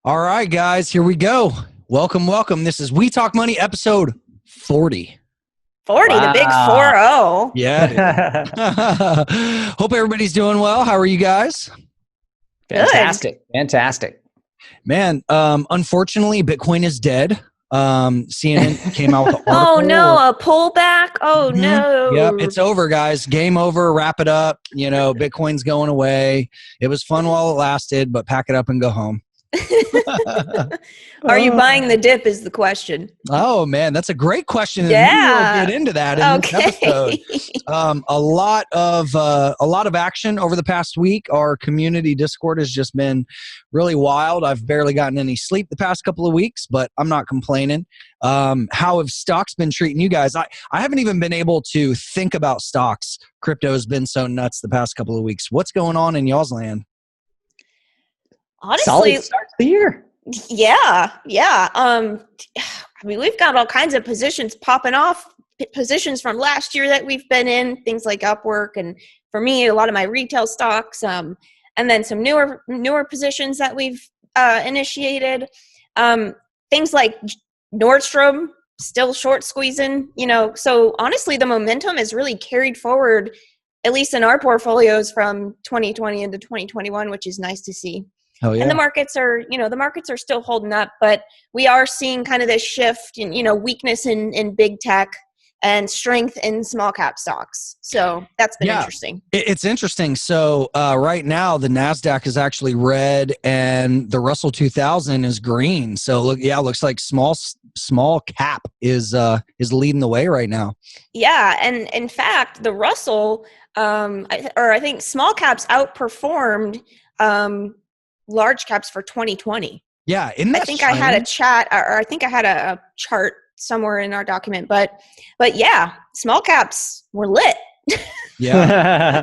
All right, guys, here we go. Welcome. This is We Talk Money episode 40. 40, wow. The big 4-0. Yeah. Hope everybody's doing well. How are you guys? Fantastic. Man, unfortunately, Bitcoin is dead. CNN came out with an article. Oh, no, a pullback? Oh, no. Yep, it's over, guys. Game over. Wrap it up. Bitcoin's going away. It was fun while it lasted, but pack it up and go home. Are you buying the dip is the question. Oh man, that's a great question. Yeah. We'll get into that in this episode. A lot of action over the past week. Our community Discord has just been really wild. I've barely gotten any sleep the past couple of weeks, but I'm not complaining. How have stocks been treating you guys? I haven't even been able to think about stocks. Crypto has been so nuts the past couple of weeks. What's going on in y'all's land? Honestly, solid start to the year. Yeah. I mean, we've got all kinds of positions popping off, positions from last year that we've been in, things like Upwork, and for me, a lot of my retail stocks, and then some newer positions that we've initiated. Things like Nordstrom, still short squeezing, So honestly, the momentum is really carried forward, at least in our portfolios from 2020 into 2021, which is nice to see. Oh, yeah. And the markets are still holding up, but we are seeing kind of this shift in, weakness in big tech and strength in small cap stocks. So that's been interesting. It's interesting. So right now the NASDAQ is actually red and the Russell 2000 is green. So it looks like small cap is leading the way right now. Yeah. And in fact, the Russell, I think small caps outperformed, large caps for 2020. Yeah. I think I had a chat, or I think I had a chart somewhere in our document, but yeah, small caps were lit. Yeah.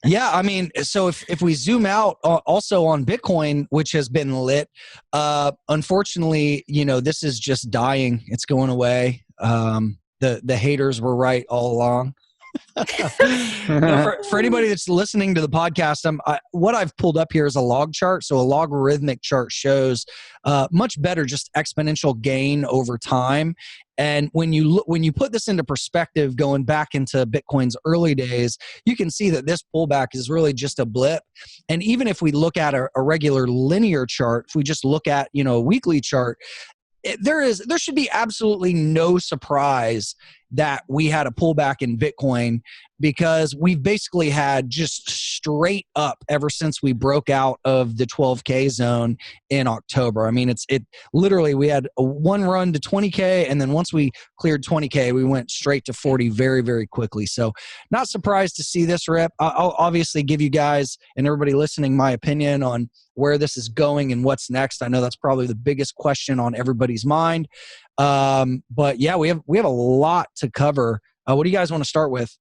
Yeah. I mean, so if we zoom out also on Bitcoin, which has been lit, unfortunately, this is just dying. It's going away. The haters were right all along. For anybody that's listening to the podcast, what I've pulled up here is a log chart. So a logarithmic chart shows much better just exponential gain over time. And when you put this into perspective, going back into Bitcoin's early days, you can see that this pullback is really just a blip. And even if we look at a regular linear chart, if we just look at a weekly chart, there should be absolutely no surprise that we had a pullback in Bitcoin, because we've basically had just straight up ever since we broke out of the 12K zone in October. I mean, it literally, we had one run to 20K, and then once we cleared 20K, we went straight to 40 very, very quickly. So not surprised to see this rip. I'll obviously give you guys and everybody listening my opinion on where this is going and what's next. I know that's probably the biggest question on everybody's mind. But yeah, we have a lot to cover. What do you guys want to start with?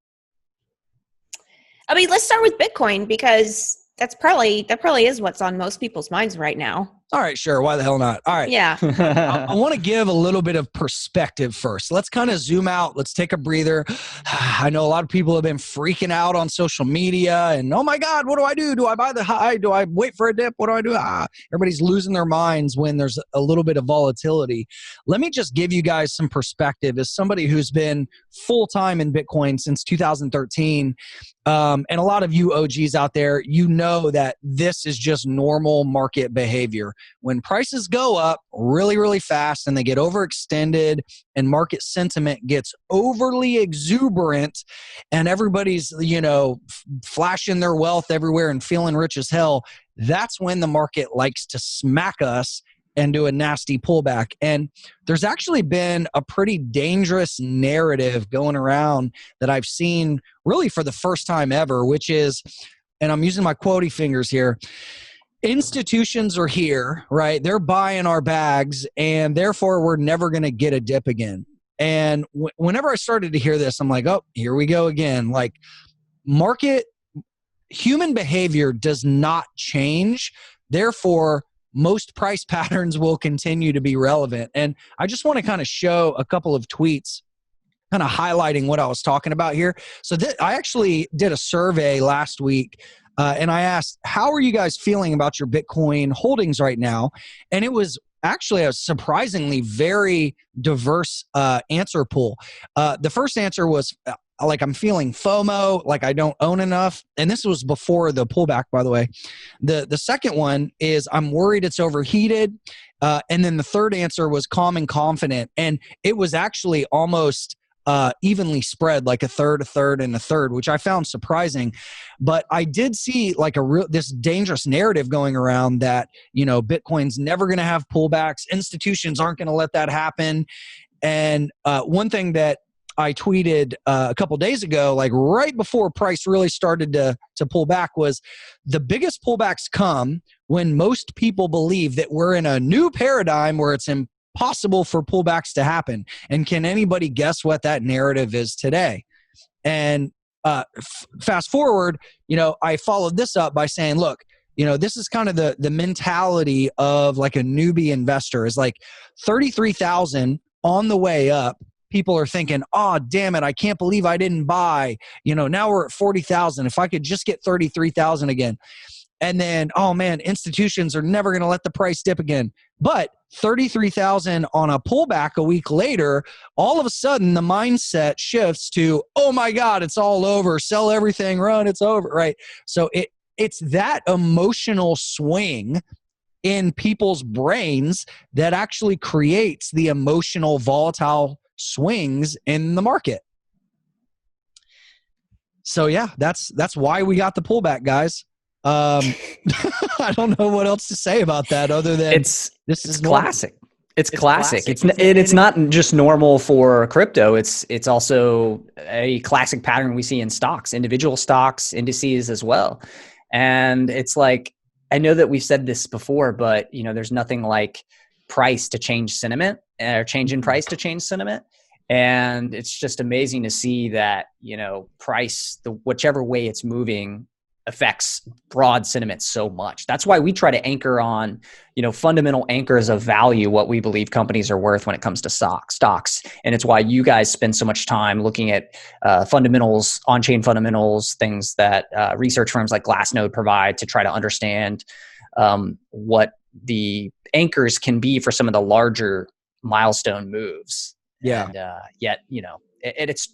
I mean, let's start with Bitcoin, because that probably is what's on most people's minds right now. All right, sure. Why the hell not? All right. Yeah. I want to give a little bit of perspective first. Let's kind of zoom out. Let's take a breather. I know a lot of people have been freaking out on social media and, oh my God, what do I do? Do I buy the high? Do I wait for a dip? What do I do? Everybody's losing their minds when there's a little bit of volatility. Let me just give you guys some perspective as somebody who's been full-time in Bitcoin since 2013. And a lot of you OGs out there, know that this is just normal market behavior. When prices go up really, really fast and they get overextended and market sentiment gets overly exuberant and everybody's, flashing their wealth everywhere and feeling rich as hell, that's when the market likes to smack us and do a nasty pullback. And there's actually been a pretty dangerous narrative going around that I've seen really for the first time ever, which is, and I'm using my quotey fingers here, institutions are here, right? They're buying our bags, and therefore we're never going to get a dip again. And whenever I started to hear this, I'm like, oh, here we go again. Like, human behavior does not change. Therefore, most price patterns will continue to be relevant. And I just want to kind of show a couple of tweets kind of highlighting what I was talking about here. So I actually did a survey last week and I asked, how are you guys feeling about your Bitcoin holdings right now? And it was actually a surprisingly very diverse answer pool. The first answer was like, I'm feeling FOMO, like I don't own enough. And this was before the pullback, by the way. The second one is I'm worried it's overheated. And then the third answer was calm and confident. And it was actually almost evenly spread, like a third, and a third, which I found surprising. But I did see like this dangerous narrative going around that, Bitcoin's never going to have pullbacks. Institutions aren't going to let that happen. And one thing that I tweeted a couple days ago, like right before price really started to pull back, was the biggest pullbacks come when most people believe that we're in a new paradigm where it's impossible for pullbacks to happen. And can anybody guess what that narrative is today? And fast forward, I followed this up by saying, look, this is kind of the mentality of like a newbie investor, is like 33,000 on the way up. People are thinking, oh, damn it, I can't believe I didn't buy. Now we're at 40,000. If I could just get 33,000 again. And then, oh man, institutions are never going to let the price dip again. But 33,000 on a pullback a week later, all of a sudden the mindset shifts to, oh my God, it's all over. Sell everything, run, it's over, right? So it's that emotional swing in people's brains that actually creates the emotional volatile swings in the market. So yeah, that's why we got the pullback, guys. I don't know what else to say about that other than it's classic. It's classic. It's not just normal for crypto. It's also a classic pattern we see in stocks, individual stocks, indices as well. And it's like, I know that we've said this before, but there's nothing like price to change sentiment, or change in price to change sentiment. And it's just amazing to see that, price, whichever way it's moving, affects broad sentiment so much. That's why we try to anchor on, fundamental anchors of value, what we believe companies are worth when it comes to stocks. And it's why you guys spend so much time looking at fundamentals, on-chain fundamentals, things that research firms like Glassnode provide to try to understand what the anchors can be for some of the larger milestone moves. Yeah. And yet, it's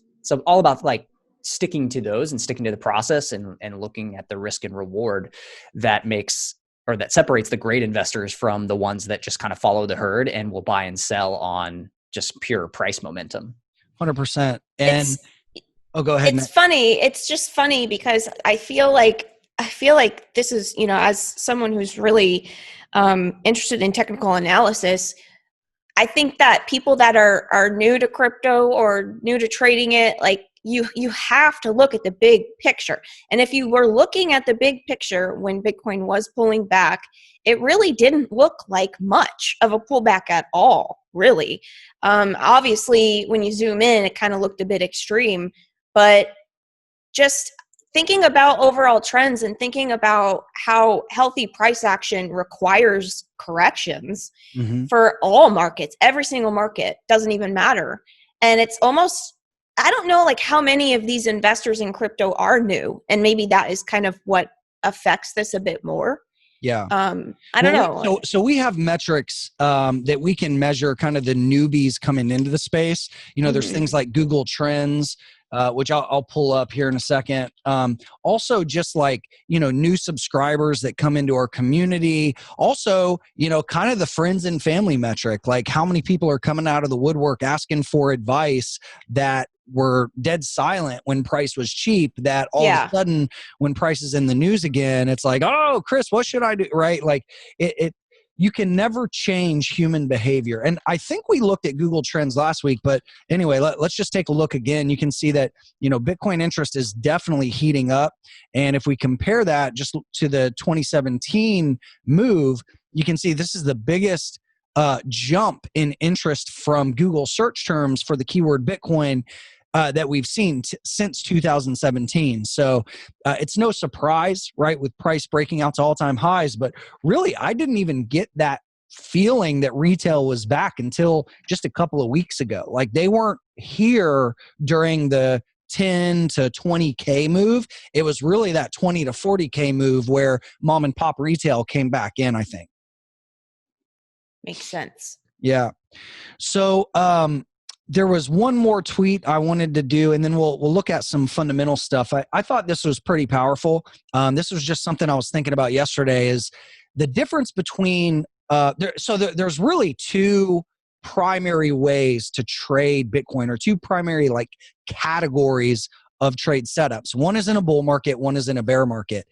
all about like sticking to those and sticking to the process and looking at the risk and reward that separates the great investors from the ones that just kind of follow the herd and will buy and sell on just pure price momentum. 100%. And go ahead. It's funny. It's just funny because I feel like this is, as someone who's really interested in technical analysis, I think that people that are new to crypto or new to trading it, like you have to look at the big picture. And if you were looking at the big picture when Bitcoin was pulling back, it really didn't look like much of a pullback at all, really. Obviously, when you zoom in, it kind of looked a bit extreme, but just thinking about overall trends and thinking about how healthy price action requires corrections for all markets, every single market, doesn't even matter. And it's almost, I don't know like how many of these investors in crypto are new, and maybe that is kind of what affects this a bit more. Yeah. I don't know. So we have metrics that we can measure kind of the newbies coming into the space. There's things like Google Trends, which I'll pull up here in a second. Also just like, new subscribers that come into our community. Also, kind of the friends and family metric, like how many people are coming out of the woodwork asking for advice that were dead silent when price was cheap, that all of a sudden when price is in the news again, it's like, oh, Chris, what should I do? Right? Like you can never change human behavior. And I think we looked at Google Trends last week, but anyway, let's just take a look again. You can see that, Bitcoin interest is definitely heating up. And if we compare that just to the 2017 move, you can see this is the biggest jump in interest from Google search terms for the keyword Bitcoin that we've seen since 2017. So it's no surprise, right, with price breaking out to all-time highs. But really, I didn't even get that feeling that retail was back until just a couple of weeks ago. Like they weren't here during the 10 to 20K move. It was really that 20 to 40K move where mom and pop retail came back in, I think. Makes sense. Yeah. So there was one more tweet I wanted to do, and then we'll look at some fundamental stuff. I thought this was pretty powerful. This was just something I was thinking about yesterday, is the difference between there's really two primary ways to trade Bitcoin, or two primary like categories of trade setups. One is in a bull market, one is in a bear market.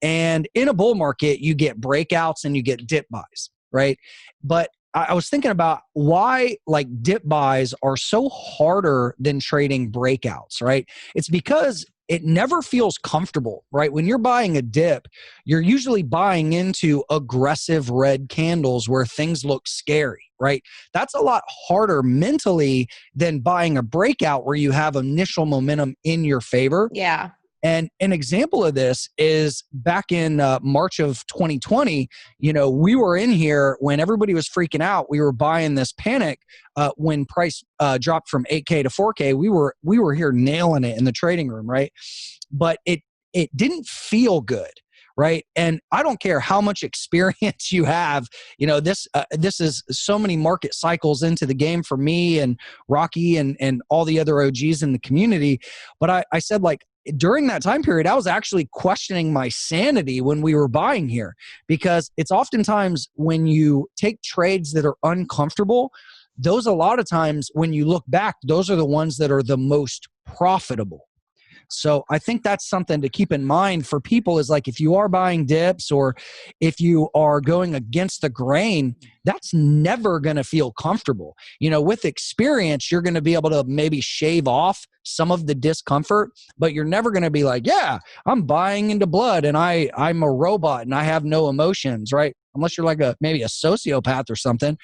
And in a bull market, you get breakouts and you get dip buys, right? But I was thinking about why like dip buys are so harder than trading breakouts, right? It's because it never feels comfortable, right? When you're buying a dip, you're usually buying into aggressive red candles where things look scary, right? That's a lot harder mentally than buying a breakout where you have initial momentum in your favor. Yeah. And an example of this is back in March of 2020, we were in here when everybody was freaking out. We were buying this panic when price dropped from 8K to 4K. We were here nailing it in the trading room, right? But it didn't feel good, right? And I don't care how much experience you have. This is so many market cycles into the game for me and Rocky and all the other OGs in the community. But I said, like, during that time period, I was actually questioning my sanity when we were buying here, because it's oftentimes when you take trades that are uncomfortable, those a lot of times when you look back, those are the ones that are the most profitable. So I think that's something to keep in mind for people, is like, if you are buying dips or if you are going against the grain, that's never going to feel comfortable. With experience, you're going to be able to maybe shave off some of the discomfort, but you're never going to be like, yeah, I'm buying into blood and I'm a robot and I have no emotions, right? Unless you're like maybe a sociopath or something.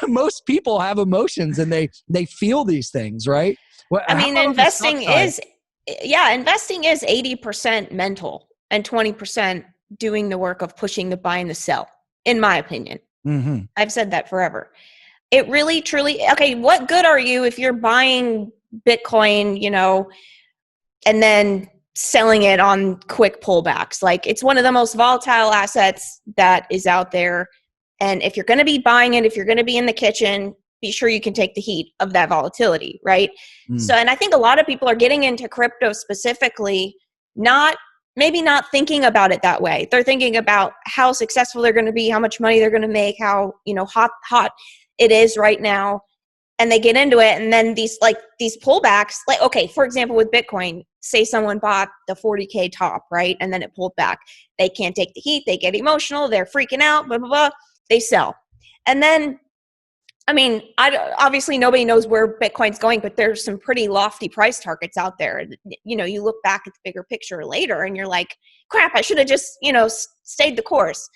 Most people have emotions and they feel these things, right? Well, I mean, investing is 80% mental and 20% doing the work of pushing the buy and the sell, in my opinion. Mm-hmm. I've said that forever. It really, truly, okay, what good are you if you're buying Bitcoin, and then selling it on quick pullbacks? Like, it's one of the most volatile assets that is out there. And if you're going to be buying it, if you're going to be in the kitchen, be sure you can take the heat of that volatility, right? So, and I think a lot of people are getting into crypto specifically, maybe not thinking about it that way. They're thinking about how successful they're going to be, how much money they're going to make, how, hot it is right now. And they get into it. And then these pullbacks, like, okay, for example, with Bitcoin, say someone bought the 40K top, right? And then it pulled back. They can't take the heat. They get emotional. They're freaking out, blah, blah, blah. They sell. And then, I mean, obviously nobody knows where Bitcoin's going, but there's some pretty lofty price targets out there. You look back at the bigger picture later and you're like, crap, I should have just, stayed the course.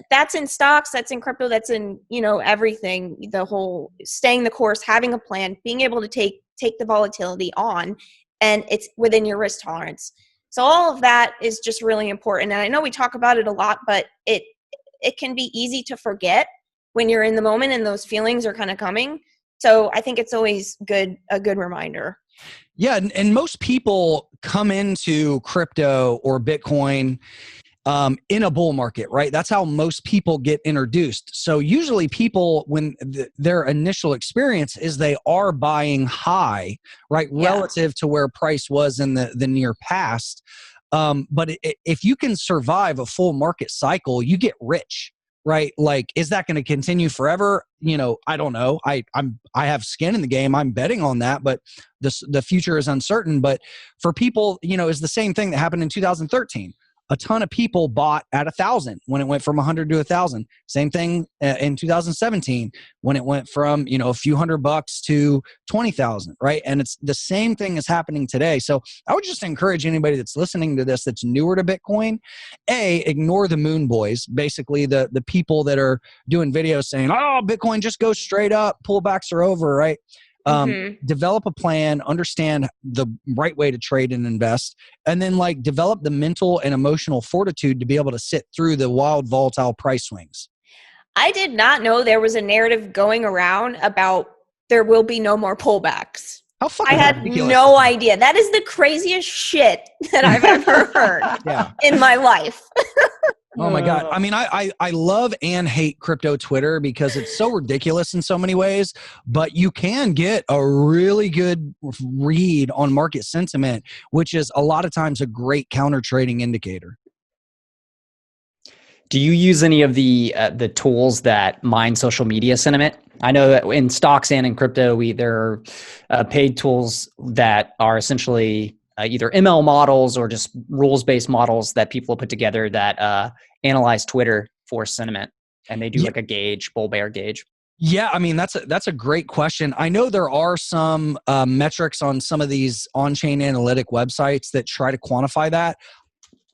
That's in stocks, that's in crypto, that's in, everything, the whole staying the course, having a plan, being able to take the volatility on, and it's within your risk tolerance. So all of that is just really important. And I know we talk about it a lot, but it can be easy to forget when you're in the moment and those feelings are kind of coming. So I think it's always a good reminder. Yeah. And most people come into crypto or Bitcoin in a bull market, right? That's how most people get introduced. So usually people, when their initial experience is they are buying high, right? Yeah. Relative to where price was in the near past. But if you can survive a full market cycle, you get rich. Right? Like, is that going to continue forever? I don't know. I have skin in the game. I'm betting on that, but the future is uncertain. But for people, it's the same thing that happened in 2013. A ton of people bought at 1,000 when it went from 100 to 1,000. Same thing in 2017 when it went from, a few $100 to 20,000, right? And it's the same thing is happening today. So I would just encourage anybody that's listening to this that's newer to Bitcoin, ignore the moon boys, basically the people that are doing videos saying, oh, Bitcoin just goes straight up, pullbacks are over, right? Develop a plan, understand the right way to trade and invest, and then develop the mental and emotional fortitude to be able to sit through the wild, volatile price swings. I did not know there was a narrative going around about there will be no more pullbacks. How fucking I had ridiculous. no idea. That is the craziest shit that I've ever heard in my life. Oh my God. I mean, I love and hate crypto Twitter because it's so ridiculous in so many ways, but you can get a really good read on market sentiment, which is a lot of times a great counter trading indicator. Do you use any of the tools that mine social media sentiment? I know that in stocks and in crypto, there are paid tools that are essentially either ML models or just rules-based models that people put together that analyze Twitter for sentiment, and they do like a gauge, bull bear gauge. Yeah, I mean that's a great question. I know there are some metrics on some of these on-chain analytic websites that try to quantify that.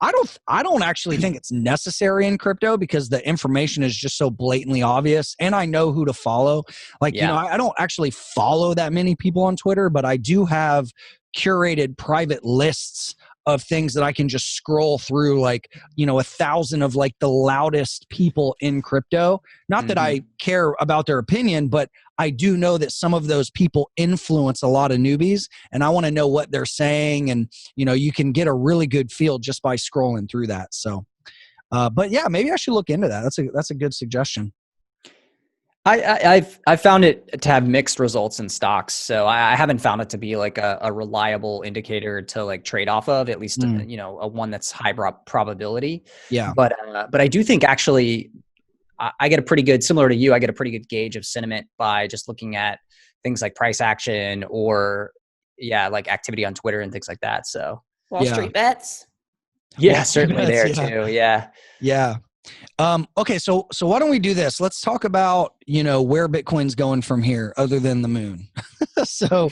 I don't actually think it's necessary in crypto because the information is just so blatantly obvious, and I know who to follow. Like, you know, I don't actually follow that many people on Twitter, but I do have curated private lists of things that I can just scroll through, like, you know, 1,000 of like the loudest people in crypto. Not that I care about their opinion, but I do know that some of those people influence a lot of newbies, and I want to know what they're saying. And, you know, you can get a really good feel just by scrolling through that. So, but yeah, maybe I should look into that. That's a good suggestion. I've found it to have mixed results in stocks, so I haven't found it to be like a reliable indicator to like trade off of, at least you know, a one that's high probability. Yeah. But I do think actually I get a pretty good, similar to you, I get a pretty good gauge of sentiment by just looking at things like price action or like activity on Twitter and things like that. So Wall Street bets. Yeah, certainly there too. Yeah. Yeah. Okay, so why don't we do this? Let's talk about, you know, where Bitcoin's going from here, other than the moon. so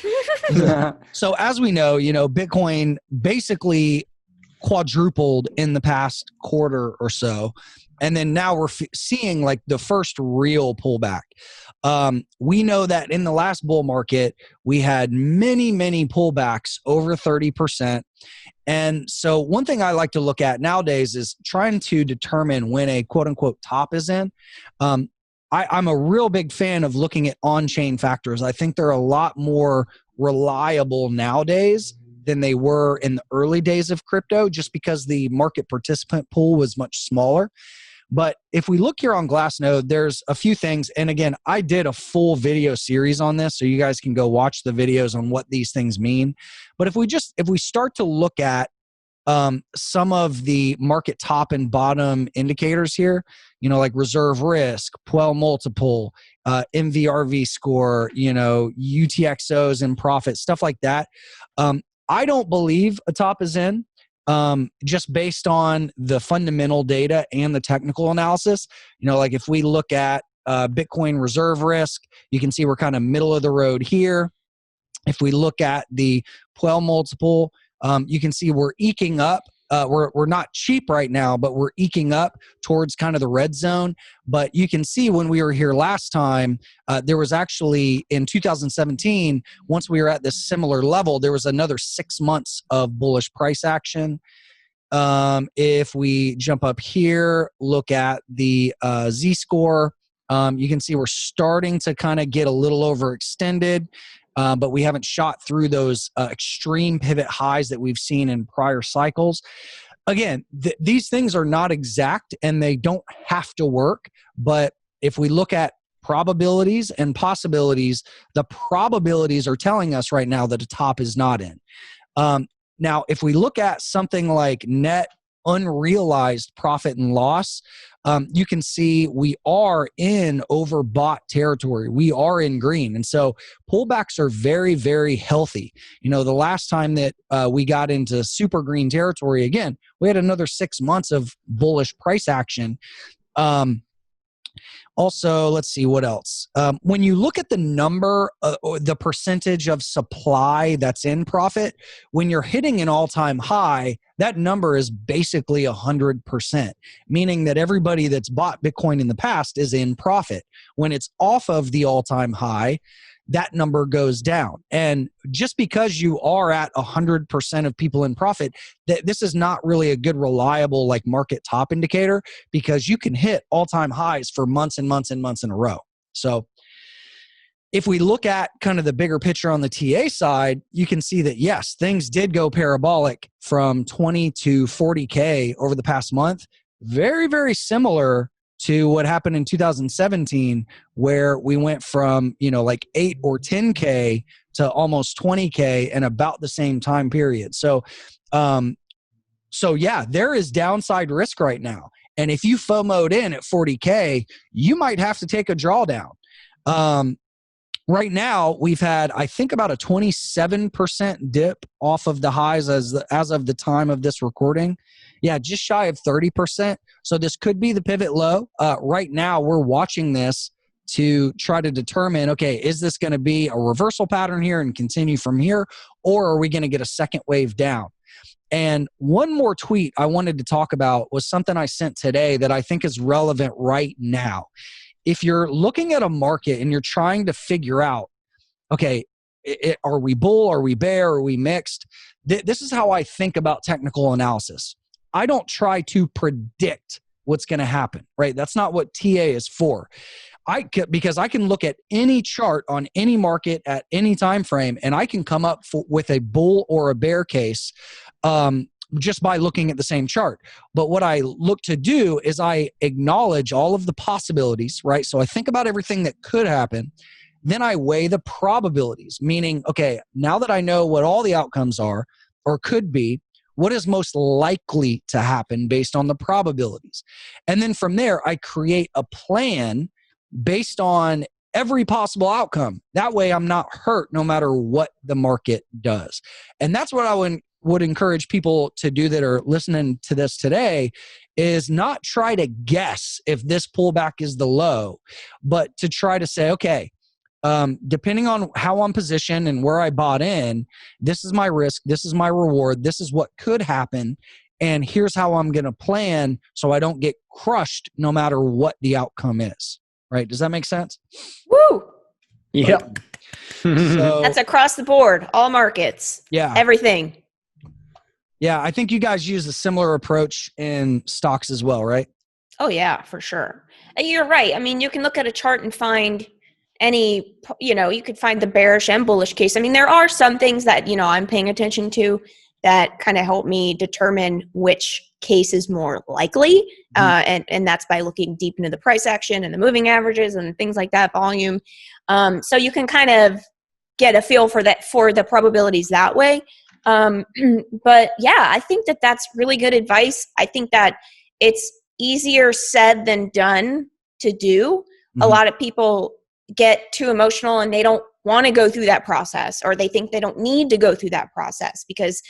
as we know, you know, Bitcoin basically quadrupled in the past quarter or so, and then now we're seeing like the first real pullback. We know that in the last bull market, we had many pullbacks over 30%. And so one thing I like to look at nowadays is trying to determine when a quote unquote top is in. I'm a real big fan of looking at on-chain factors. I think they're a lot more reliable nowadays than they were in the early days of crypto, just because the market participant pool was much smaller. But if we look here on Glassnode, there's a few things. And again, I did a full video series on this, so you guys can go watch the videos on what these things mean. But if we start to look at some of the market top and bottom indicators here, you know, like reserve risk, Puell multiple, MVRV score, you know, UTXOs and profit, stuff like that. I don't believe a top is in. Just based on the fundamental data and the technical analysis. You know, like if we look at Bitcoin reserve risk, you can see we're kind of middle of the road here. If we look at the Puell multiple, you can see we're eking up. We're not cheap right now, but we're eking up towards kind of the red zone. But you can see when we were here last time, there was actually in 2017, once we were at this similar level, there was another 6 months of bullish price action. If we jump up here, look at the Z-score, you can see we're starting to kind of get a little overextended. But we haven't shot through those extreme pivot highs that we've seen in prior cycles. Again, these things are not exact and they don't have to work. But if we look at probabilities and possibilities, the probabilities are telling us right now that a top is not in. Now, if we look at something like net unrealized profit and loss, you can see we are in overbought territory. We are in green. And so pullbacks are very, very healthy. You know, the last time that we got into super green territory, again, we had another 6 months of bullish price action. Also, let's see what else. When you look at the number, or the percentage of supply that's in profit, when you're hitting an all-time high, that number is basically 100%, meaning that everybody that's bought Bitcoin in the past is in profit. When it's off of the all-time high, that number goes down. And just because you are at 100% of people in profit, this is not really a good, reliable like market top indicator, because you can hit all-time highs for months and months and months in a row. So if we look at kind of the bigger picture on the TA side, you can see that, yes, things did go parabolic from 20 to 40K over the past month. Very, very similar to what happened in 2017, where we went from, like 8 or 10K to almost 20K in about the same time period. So yeah, there is downside risk right now. And if you FOMO'd in at 40K, you might have to take a drawdown. Right now, we've had, I think, about a 27% dip off of the highs as of the time of this recording. Yeah, just shy of 30%. So this could be the pivot low. Right now, we're watching this to try to determine, okay, is this going to be a reversal pattern here and continue from here, or are we going to get a second wave down? And one more tweet I wanted to talk about was something I sent today that I think is relevant right now. If you're looking at a market and you're trying to figure out, okay, are we bull, are we bear, are we mixed? This is how I think about technical analysis. I don't try to predict what's going to happen, right? That's not what TA is for. Because I can look at any chart on any market at any time frame, and I can come up with a bull or a bear case just by looking at the same chart. But what I look to do is I acknowledge all of the possibilities, right? So I think about everything that could happen. Then I weigh the probabilities, meaning, okay, now that I know what all the outcomes are or could be, what is most likely to happen based on the probabilities? And then from there, I create a plan based on every possible outcome. That way I'm not hurt no matter what the market does. And that's what I would encourage people to do that are listening to this today, is not try to guess if this pullback is the low, but to try to say, okay, depending on how I'm positioned and where I bought in, this is my risk, this is my reward, this is what could happen, and here's how I'm going to plan so I don't get crushed no matter what the outcome is. Right? Does that make sense? Woo! Yep. So that's across the board, all markets. Yeah. Everything. Yeah, I think you guys use a similar approach in stocks as well, right? Oh, yeah, for sure. And you're right. I mean, you can look at a chart and find any, you could find the bearish and bullish case. I mean, there are some things that, I'm paying attention to that kind of help me determine which case is more likely. And that's by looking deep into the price action and the moving averages and things like that, volume. So you can kind of get a feel for the probabilities that way. But yeah, I think that that's really good advice. I think that it's easier said than done to do. A lot of people get too emotional and they don't want to go through that process, or they think they don't need to go through that process because,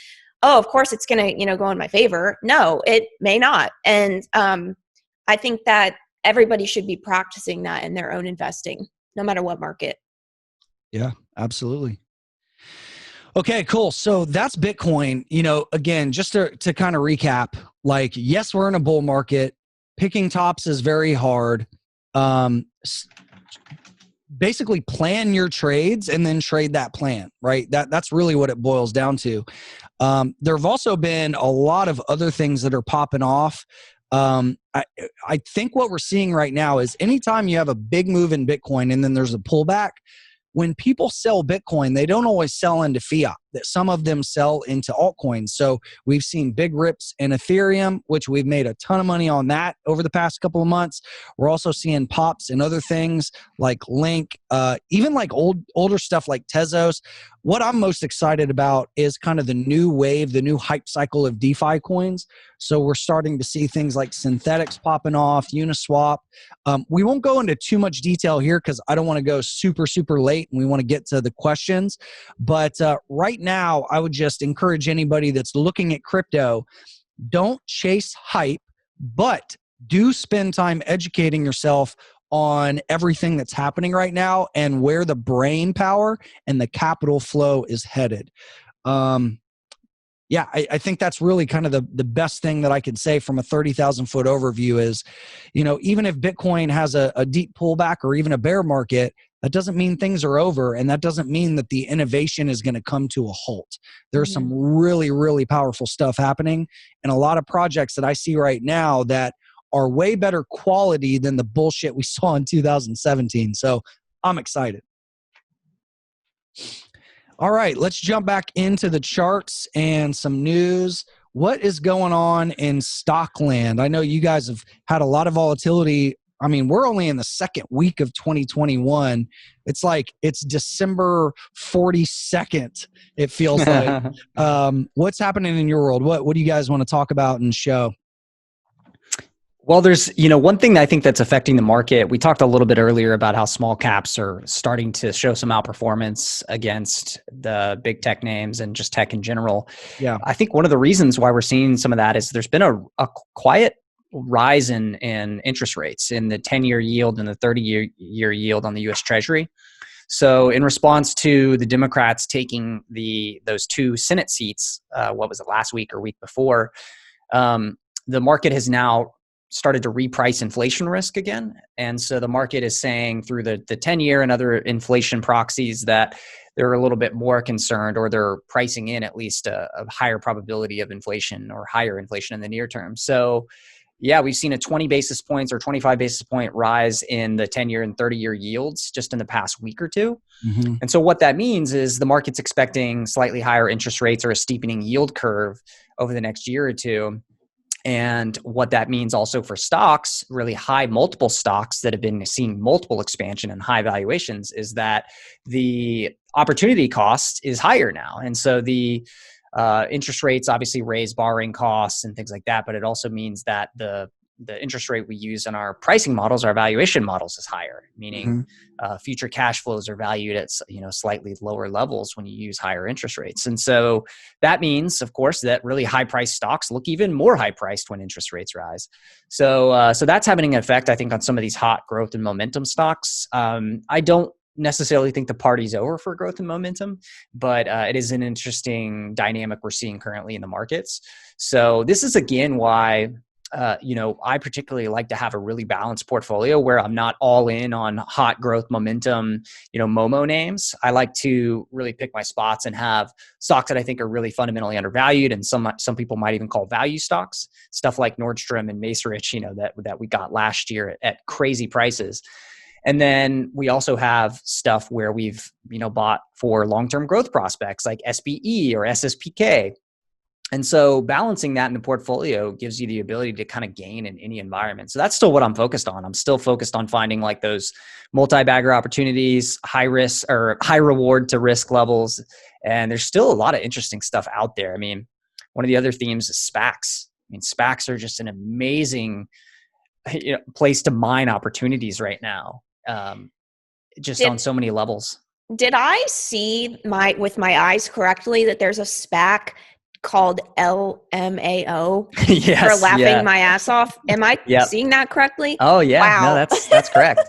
of course it's going to, go in my favor. No, it may not. And I think that everybody should be practicing that in their own investing, no matter what market. Yeah, absolutely. Okay, cool. So that's Bitcoin. Again, just to kind of recap, like, yes, we're in a bull market. Picking tops is very hard. Basically plan your trades and then trade that plan, right? That's really what it boils down to. There have also been a lot of other things that are popping off. I think what we're seeing right now is anytime you have a big move in Bitcoin and then there's a pullback, when people sell Bitcoin, they don't always sell into fiat. That some of them sell into altcoins. So we've seen big rips in Ethereum, which we've made a ton of money on that over the past couple of months. We're also seeing pops in other things like Link, even like older stuff like Tezos. What I'm most excited about is kind of the new wave, the new hype cycle of DeFi coins. So we're starting to see things like synthetics popping off, Uniswap. We won't go into too much detail here because I don't want to go super, super late and we want to get to the questions. But right now, I would just encourage anybody that's looking at crypto, don't chase hype, but do spend time educating yourself on everything that's happening right now and where the brain power and the capital flow is headed. Yeah, I think that's really kind of the best thing that I could say from a 30,000 foot overview is, even if Bitcoin has a deep pullback or even a bear market, that doesn't mean things are over. And that doesn't mean that the innovation is going to come to a halt. There's some really, really powerful stuff happening and a lot of projects that I see right now that are way better quality than the bullshit we saw in 2017. So I'm excited. All right, let's jump back into the charts and some news. What is going on in Stockland? I know you guys have had a lot of volatility. I mean, we're only in the second week of 2021. It's like it's December 42nd, it feels like. What's happening in your world? What do you guys want to talk about and show? Well, there's, one thing that I think that's affecting the market. We talked a little bit earlier about how small caps are starting to show some outperformance against the big tech names and just tech in general. Yeah. I think one of the reasons why we're seeing some of that is there's been a quiet rise in interest rates in the 10-year yield and the 30-year yield on the U.S. Treasury. So in response to the Democrats taking those 2 Senate seats, what was it, last week or week before, the market has now started to reprice inflation risk again. And so the market is saying through the 10-year and other inflation proxies that they're a little bit more concerned, or they're pricing in at least a higher probability of inflation or higher inflation in the near term. So yeah, we've seen a 20 basis points or 25 basis point rise in the 10-year and 30-year yields just in the past week or two. Mm-hmm. And so what that means is the market's expecting slightly higher interest rates or a steepening yield curve over the next year or two. And what that means also for stocks, really high multiple stocks that have been seeing multiple expansion and high valuations, is that the opportunity cost is higher now. And so the interest rates obviously raise borrowing costs and things like that, but it also means that the interest rate we use in our pricing models, our valuation models, is higher, meaning future cash flows are valued at slightly lower levels when you use higher interest rates. And so that means, of course, that really high priced stocks look even more high priced when interest rates rise. So that's having an effect, I think, on some of these hot growth and momentum stocks. I don't necessarily think the party's over for growth and momentum, but it is an interesting dynamic we're seeing currently in the markets. So this is again why I particularly like to have a really balanced portfolio where I'm not all in on hot growth momentum, Momo names. I like to really pick my spots and have stocks that I think are really fundamentally undervalued, and some people might even call value stocks, stuff like Nordstrom and Macerich, that we got last year at crazy prices. And then we also have stuff where we've, bought for long-term growth prospects like SBE or SSPK. And so balancing that in the portfolio gives you the ability to kind of gain in any environment. So that's still what I'm focused on. I'm still focused on finding like those multi-bagger opportunities, high risk or high reward to risk levels. And there's still a lot of interesting stuff out there. I mean, one of the other themes is SPACs. I mean, SPACs are just an amazing place to mine opportunities right now, on so many levels. Did I see with my eyes correctly that there's a SPAC called LMAO for laughing my ass off? Am I seeing that correctly? Oh yeah. Wow. No, that's correct.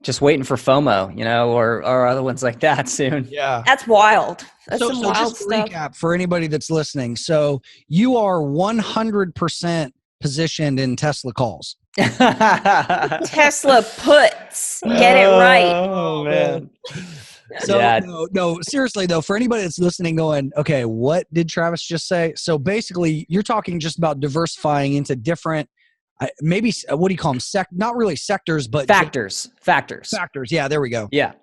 Just waiting for FOMO, or other ones like that soon. Yeah. That's wild. That's so wild just stuff. Recap for anybody that's listening. So you are 100% positioned in Tesla calls. Tesla puts. Get it right. Oh man. So no, seriously though, for anybody that's listening going, okay, what did Travis just say? So basically you're talking just about diversifying into different, maybe, what do you call them? Not really sectors, but factors. Yeah, there we go. Yeah.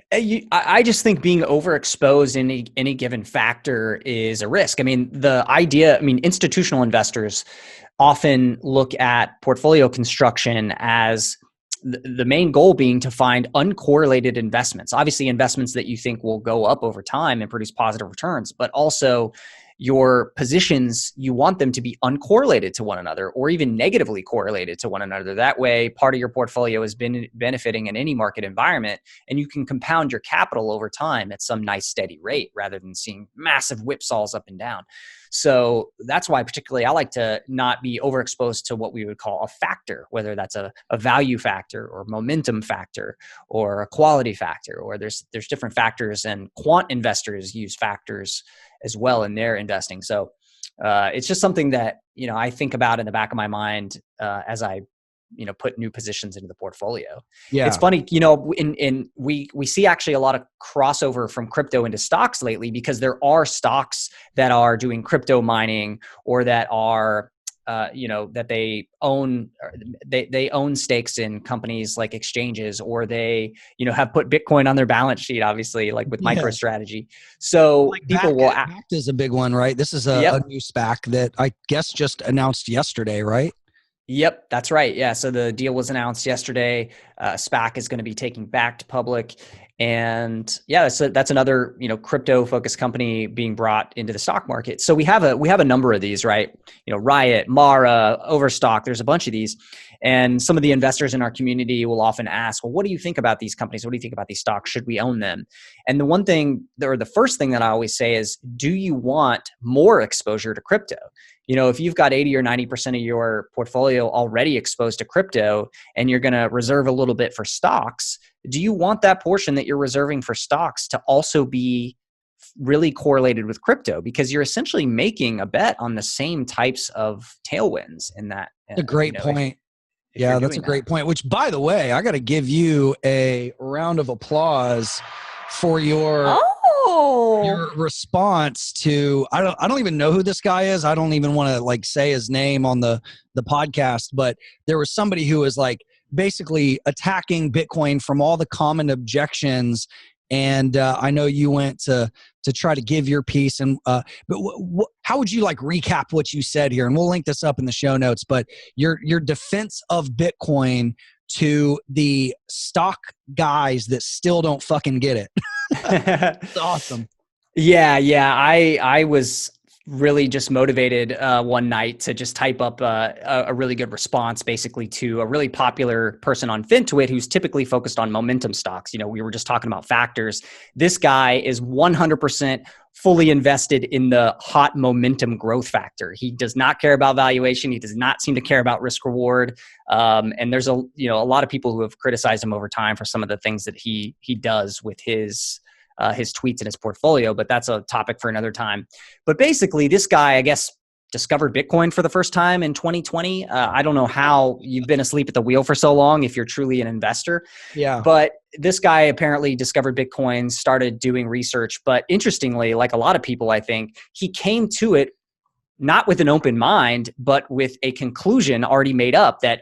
I just think being overexposed in any given factor is a risk. I mean, institutional investors often look at portfolio construction as the main goal being to find uncorrelated investments, obviously investments that you think will go up over time and produce positive returns, but also your positions, you want them to be uncorrelated to one another or even negatively correlated to one another. That way, part of your portfolio has been benefiting in any market environment, and you can compound your capital over time at some nice steady rate rather than seeing massive whipsaws up and down. So that's why particularly I like to not be overexposed to what we would call a factor, whether that's a value factor or momentum factor or a quality factor, or there's different factors, and quant investors use factors as well in their investing. So it's just something that, I think about in the back of my mind as I put new positions into the portfolio. Yeah. It's funny, we see actually a lot of crossover from crypto into stocks lately, because there are stocks that are doing crypto mining or that are that they own, they own stakes in companies like exchanges, or they, have put Bitcoin on their balance sheet, obviously, like with MicroStrategy. So like people will. Backed is a big one, right? This is a new SPAC that I guess just announced yesterday, right? Yep, that's right. Yeah. So the deal was announced yesterday. SPAC is going to be taking Backed public. And yeah, so that's another, crypto focused company being brought into the stock market. So we have a number of these, right? Riot, Mara, Overstock, there's a bunch of these. And some of the investors in our community will often ask, well, what do you think about these companies? What do you think about these stocks? Should we own them? And the first thing that I always say is, do you want more exposure to crypto? If you've got 80 or 90% of your portfolio already exposed to crypto and you're going to reserve a little bit for stocks, do you want that portion that you're reserving for stocks to also be really correlated with crypto? Because you're essentially making a bet on the same types of tailwinds in that. A great point. Yeah, that's a great point. Which, by the way, I got to give you a round of applause for your response to, I don't even know who this guy is. I don't even want to say his name on the podcast, but there was somebody who was basically attacking Bitcoin from all the common objections. And I know you went to try to give your piece. And but how would you recap what you said here? And we'll link this up in the show notes. But your defense of Bitcoin to the stock guys that still don't fucking get it. It's awesome. Yeah. I was really just motivated one night to just type up a really good response, basically, to a really popular person on FinTwit who's typically focused on momentum stocks. We were just talking about factors. This guy is 100% fully invested in the hot momentum growth factor. He does not care about valuation. He does not seem to care about risk reward. And there's a lot of people who have criticized him over time for some of the things that he does with his tweets in his portfolio, but that's a topic for another time. But basically, this guy, I guess, discovered Bitcoin for the first time in 2020. I don't know how you've been asleep at the wheel for so long if you're truly an investor. Yeah. But this guy apparently discovered Bitcoin, started doing research. But interestingly, like a lot of people, I think, he came to it not with an open mind, but with a conclusion already made up that,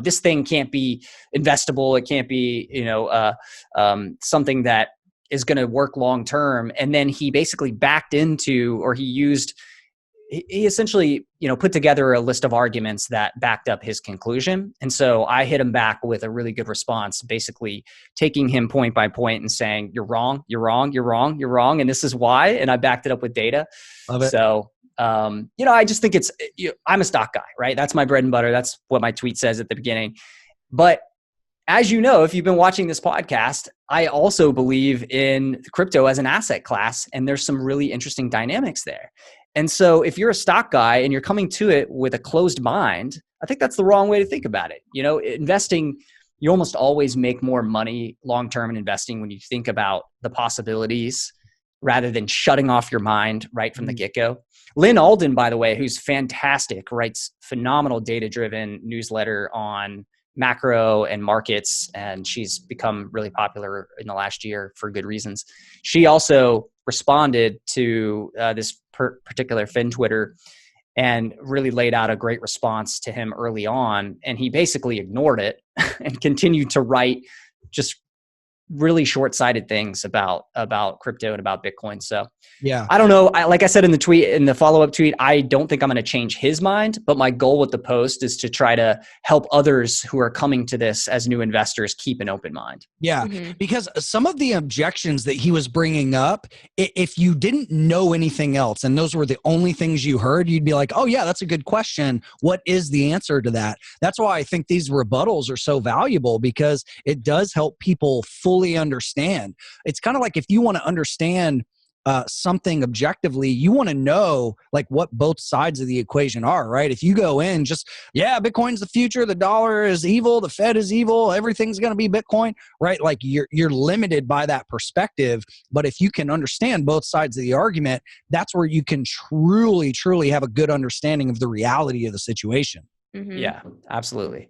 this thing can't be investable. It can't be, something that is going to work long term. And then he basically backed into, or he essentially, put together a list of arguments that backed up his conclusion. And so I hit him back with a really good response, basically taking him point by point and saying, you're wrong, you're wrong, you're wrong, you're wrong. And this is why. And I backed it up with data. Love it. So, I just think I'm a stock guy, right? That's my bread and butter. That's what my tweet says at the beginning. But as you know, if you've been watching this podcast, I also believe in crypto as an asset class, and there's some really interesting dynamics there. And so if you're a stock guy and you're coming to it with a closed mind, I think that's the wrong way to think about it. Investing, you almost always make more money long-term in investing when you think about the possibilities rather than shutting off your mind right from the get-go. Lynn Alden, by the way, who's fantastic, writes phenomenal data-driven newsletter on macro and markets, and she's become really popular in the last year for good reasons. She also responded to this particular FinTwitter and really laid out a great response to him early on, and he basically ignored it and continued to write just really short-sighted things about crypto and about Bitcoin. So yeah, I don't know. Like I said in the follow-up tweet, I don't think I'm going to change his mind, but my goal with the post is to try to help others who are coming to this as new investors keep an open mind. Yeah, because some of the objections that he was bringing up, if you didn't know anything else and those were the only things you heard, you'd be like, oh yeah, that's a good question. What is the answer to that? That's why I think these rebuttals are so valuable, because it does help people fully understand. It's kind of like if you want to understand something objectively, you want to know what both sides of the equation are, right? If you go in just, Bitcoin's the future, the dollar is evil, the Fed is evil, everything's going to be Bitcoin, right? You're limited by that perspective. But if you can understand both sides of the argument, that's where you can truly, truly have a good understanding of the reality of the situation. Mm-hmm. Yeah, absolutely.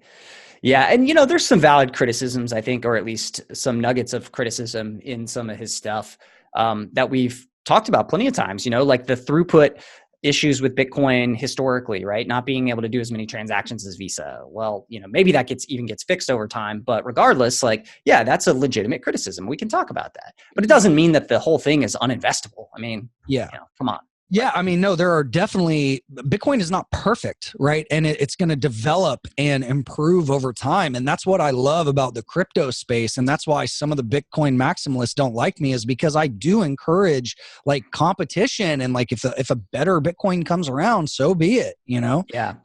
Yeah. And, there's some valid criticisms, I think, or at least some nuggets of criticism in some of his stuff that we've talked about plenty of times, like the throughput issues with Bitcoin historically, right? Not being able to do as many transactions as Visa. Well, maybe that gets fixed over time, but regardless, like, yeah, that's a legitimate criticism. We can talk about that, but it doesn't mean that the whole thing is uninvestable. I mean, yeah, come on. Yeah, I mean, no, there are definitely, Bitcoin is not perfect, right? And it's going to develop and improve over time. And that's what I love about the crypto space. And that's why some of the Bitcoin maximalists don't like me, is because I do encourage like competition. And like, if a better Bitcoin comes around, so be it, Yeah.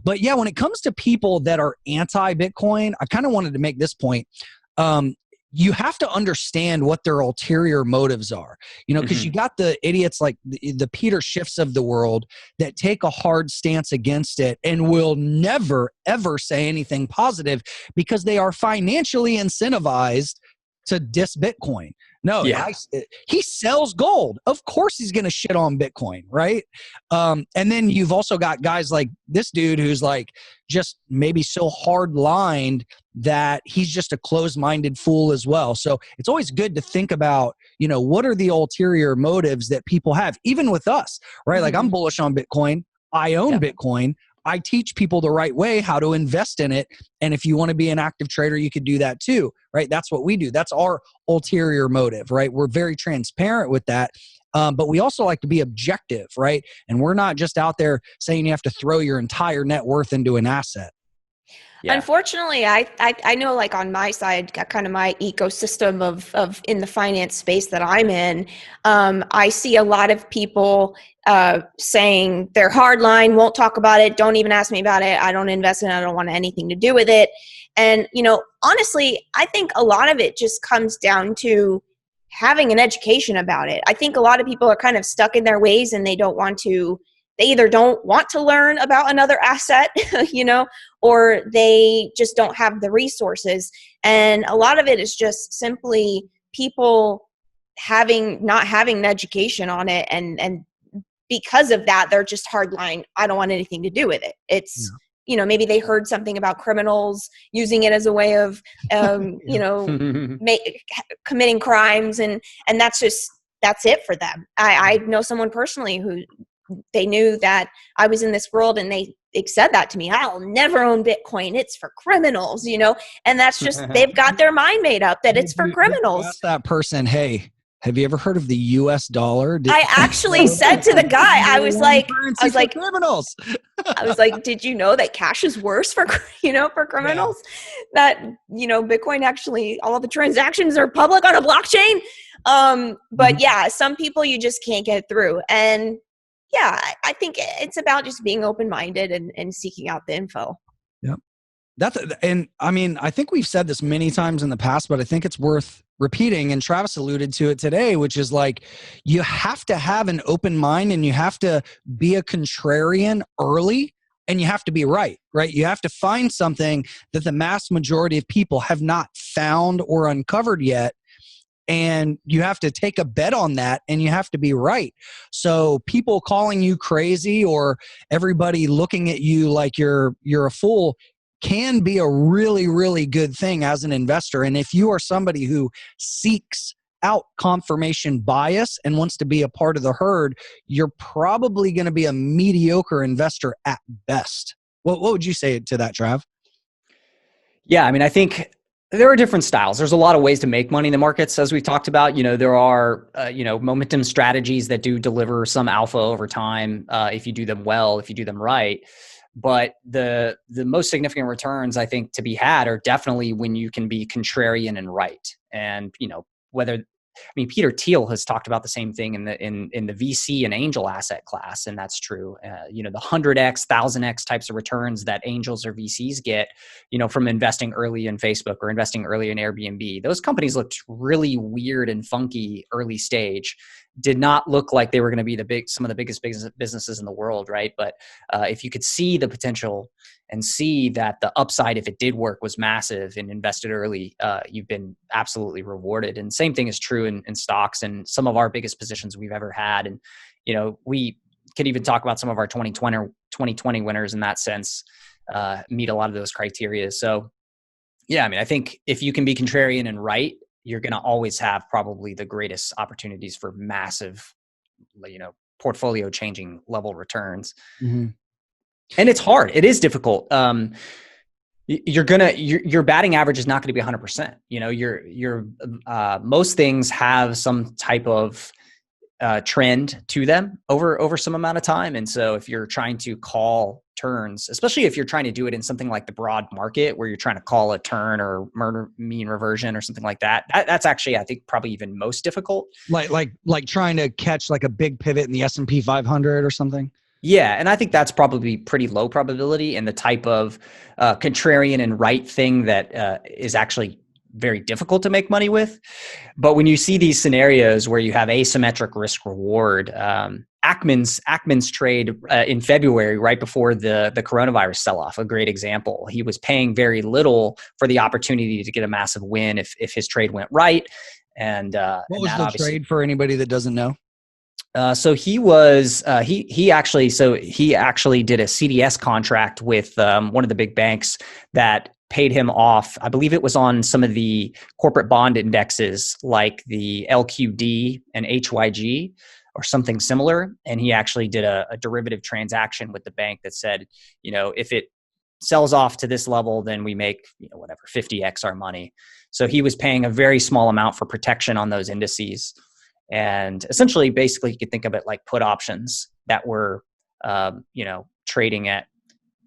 But yeah, when it comes to people that are anti-Bitcoin, I kind of wanted to make this point. You have to understand what their ulterior motives are, because you got the idiots like the Peter Schiffs of the world that take a hard stance against it and will never, ever say anything positive because they are financially incentivized to diss Bitcoin. No, Yeah. he sells gold. Of course he's going to shit on Bitcoin, right? And then you've also got guys like this dude who's like just maybe so hard-lined that he's just a closed-minded fool as well. So it's always good to think about, what are the ulterior motives that people have, even with us, right? Like I'm bullish on Bitcoin. I own Bitcoin. I teach people the right way how to invest in it. And if you want to be an active trader, you could do that too, right? That's what we do. That's our ulterior motive, right? We're very transparent with that. But we also like to be objective, right? And we're not just out there saying you have to throw your entire net worth into an asset. Yeah. Unfortunately, I know, like on my side, kind of my ecosystem of in the finance space that I'm in, I see a lot of people saying they're hardline, won't talk about it, don't even ask me about it, I don't invest in it, I don't want anything to do with it. And, honestly, I think a lot of it just comes down to having an education about it. I think a lot of people are kind of stuck in their ways and they either don't want to learn about another asset, or they just don't have the resources. And a lot of it is just simply people not having an education on it. And because of that, they're just hardline. I don't want anything to do with it. It's, maybe they heard something about criminals using it as a way of, committing crimes. And that's it for them. I know someone personally who, they knew that I was in this world and they said that to me. I'll never own Bitcoin. It's for criminals, and that's just, they've got their mind made up that it's for criminals. Ask that person, hey, have you ever heard of the US dollar? I actually said to the guy, I was like, criminals. I was like, did you know that cash is worse for criminals? Yeah. That, Bitcoin actually, all of the transactions are public on a blockchain. But yeah, some people you just can't get through. And yeah, I think it's about just being open-minded and seeking out the info. Yep. And I mean, I think we've said this many times in the past, but I think it's worth repeating. And Travis alluded to it today, which is like, you have to have an open mind and you have to be a contrarian early, and you have to be right? You have to find something that the mass majority of people have not found or uncovered yet. And you have to take a bet on that, and you have to be right. So people calling you crazy or everybody looking at you like you're a fool can be a really, really good thing as an investor. And if you are somebody who seeks out confirmation bias and wants to be a part of the herd, you're probably going to be a mediocre investor at best. What would you say to that, Trav? Yeah, I mean, I think there are different styles. There's a lot of ways to make money in the markets, as we've talked about. There are, momentum strategies that do deliver some alpha over time if you do them well, if you do them right. But the most significant returns, I think, to be had are definitely when you can be contrarian and right. And, Peter Thiel has talked about the same thing in the VC and angel asset class, and that's true. The 100x, 1000x types of returns that angels or VCs get, from investing early in Facebook or investing early in Airbnb. Those companies looked really weird and funky early stage. Did not look like they were going to be some of the biggest businesses in the world, right? But if you could see the potential and see that the upside, if it did work, was massive and invested early, you've been absolutely rewarded. And same thing is true in stocks and some of our biggest positions we've ever had. And, we could even talk about some of our 2020 winners in that sense, meet a lot of those criteria. So yeah, I think if you can be contrarian and right, you're going to always have probably the greatest opportunities for massive, portfolio changing level returns. Mm-hmm. And it's hard. It is difficult. Your batting average is not going to be 100%. You know, most things have some type of trend to them over some amount of time. And so if you're trying to call turns, especially if you're trying to do it in something like the broad market where you're trying to call a turn or mean reversion or something like that, that's actually, I think, probably even most difficult. Like trying to catch like a big pivot in the S&P 500 or something. Yeah, and I think that's probably pretty low probability, and the type of contrarian and right thing that is actually very difficult to make money with. But when you see these scenarios where you have asymmetric risk reward, Ackman's trade in February, right before the coronavirus sell-off, a great example. He was paying very little for the opportunity to get a massive win if his trade went right. And what was the trade for anybody that doesn't know? So he was he actually did a CDS contract with one of the big banks that paid him off. I believe it was on some of the corporate bond indexes like the LQD and HYG or something similar. And he actually did a derivative transaction with the bank that said, you know, if it sells off to this level, then we make, you know, whatever, 50x our money. So he was paying a very small amount for protection on those indices. And essentially, basically, you could think of it like put options that were, you know, trading at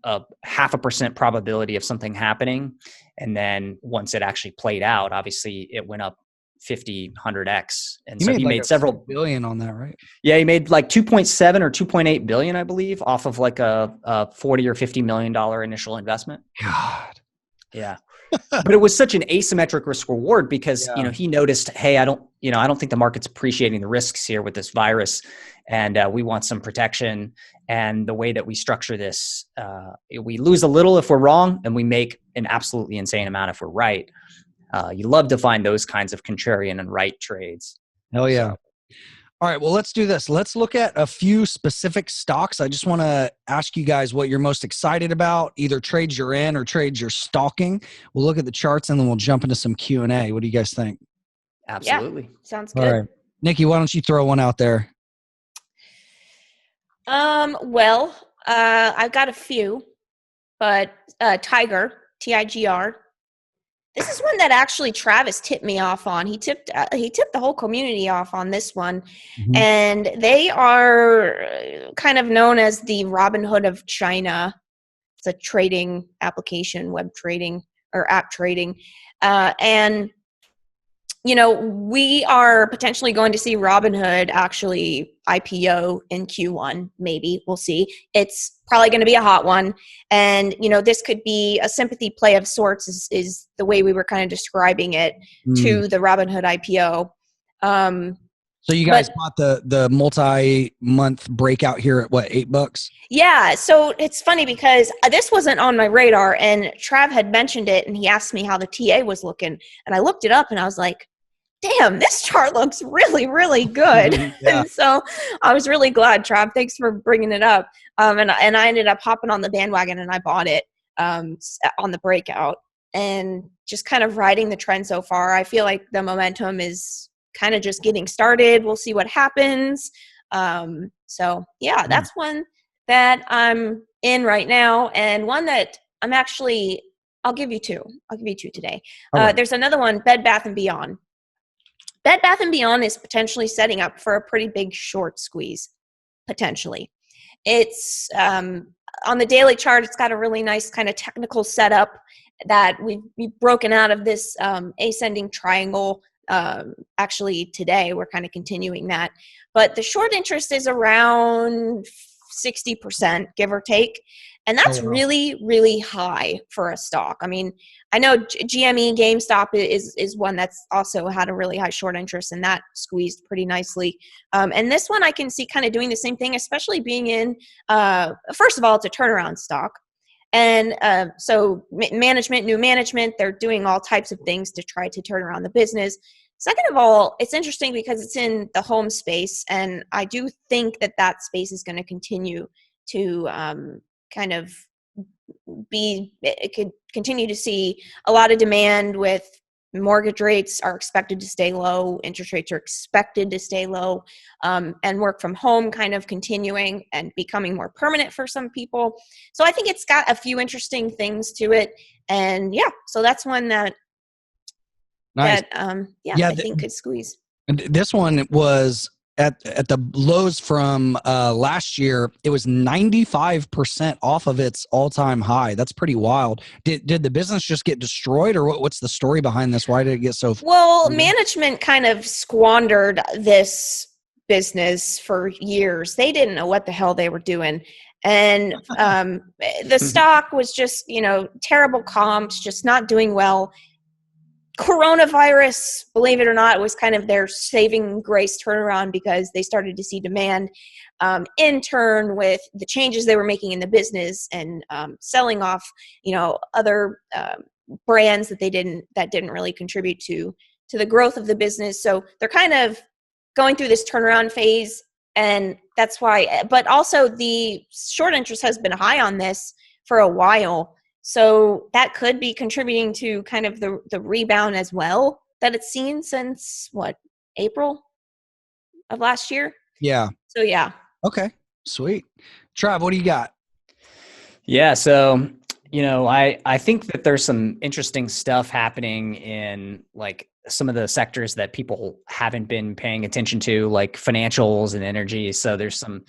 a 0.5% probability of something happening. And then once it actually played out, obviously it went up 50, 100x. And so he made several billion on that, right? Yeah, he made like 2.7 or 2.8 billion, I believe, off of like a 40 or $50 million initial investment. God. Yeah. But it was such an asymmetric risk reward because, you know, he noticed, hey, I don't think the market's appreciating the risks here with this virus, and we want some protection. And the way that we structure this, we lose a little if we're wrong, and we make an absolutely insane amount if we're right. You love to find those kinds of contrarian and right trades. Oh yeah. So. All right, well, let's do this. Let's look at a few specific stocks. I just want to ask you guys what you're most excited about, either trades you're in or trades you're stalking. We'll look at the charts and then we'll jump into some Q&A. What do you guys think? Absolutely. Yeah, sounds good. All right. Nikki, why don't you throw one out there? Well, I've got a few, but Tiger, TIGR. This is one that actually Travis tipped me off on. He tipped the whole community off on this one. Mm-hmm. And they are kind of known as the Robinhood of China. It's a trading application, web trading or app trading. And, you know, we are potentially going to see Robinhood actually IPO in Q1, maybe. We'll see. It's probably going to be a hot one. And, you know, this could be a sympathy play of sorts is the way we were kind of describing it to the Robinhood IPO. So you guys bought the multi-month breakout here at what, $8? Yeah. So it's funny because this wasn't on my radar and Trav had mentioned it and he asked me how the TA was looking. And I looked it up and I was like, damn, this chart looks really, really good. Yeah. And so I was really glad, Trav. Thanks for bringing it up. And I ended up hopping on the bandwagon and I bought it on the breakout and just kind of riding the trend so far. I feel like the momentum is kind of just getting started. We'll see what happens. So yeah, that's one that I'm in right now. And one that I'm actually, I'll give you two today. Right. There's another one, Bed Bath & Beyond. Bed Bath & Beyond is potentially setting up for a pretty big short squeeze, potentially. It's on the daily chart, it's got a really nice kind of technical setup that we've broken out of this ascending triangle. Actually, today, we're kind of continuing that. But the short interest is around 60%, give or take. And that's really, really high for a stock. I mean, I know GME, GameStop is one that's also had a really high short interest, and that squeezed pretty nicely. And this one I can see kind of doing the same thing, especially being in, first of all, it's a turnaround stock. And so new management, they're doing all types of things to try to turn around the business. Second of all, it's interesting because it's in the home space, and I do think that space is going to continue to kind of it could continue to see a lot of demand with mortgage rates are expected to stay low, interest rates are expected to stay low, and work from home kind of continuing and becoming more permanent for some people. So I think it's got a few interesting things to it. And yeah, so that's one that, Nice. I think could squeeze. This one was at the lows from last year. It was 95% off of its all-time high. That's pretty wild. Did the business just get destroyed, or what's the story behind this? Why did it get so? Well, management kind of squandered this business for years. They didn't know what the hell they were doing. And the stock was just, terrible comps, just not doing well. Coronavirus, believe it or not, was kind of their saving grace turnaround, because they started to see demand in turn with the changes they were making in the business and selling off, other brands that didn't really contribute to the growth of the business. So they're kind of going through this turnaround phase, and that's why. But also, the short interest has been high on this for a while. So that could be contributing to kind of the rebound as well that it's seen since April of last year. Yeah. So yeah. Okay. Sweet. Trav, what do you got? Yeah. So, I think that there's some interesting stuff happening in like some of the sectors that people haven't been paying attention to, like financials and energy. So there's some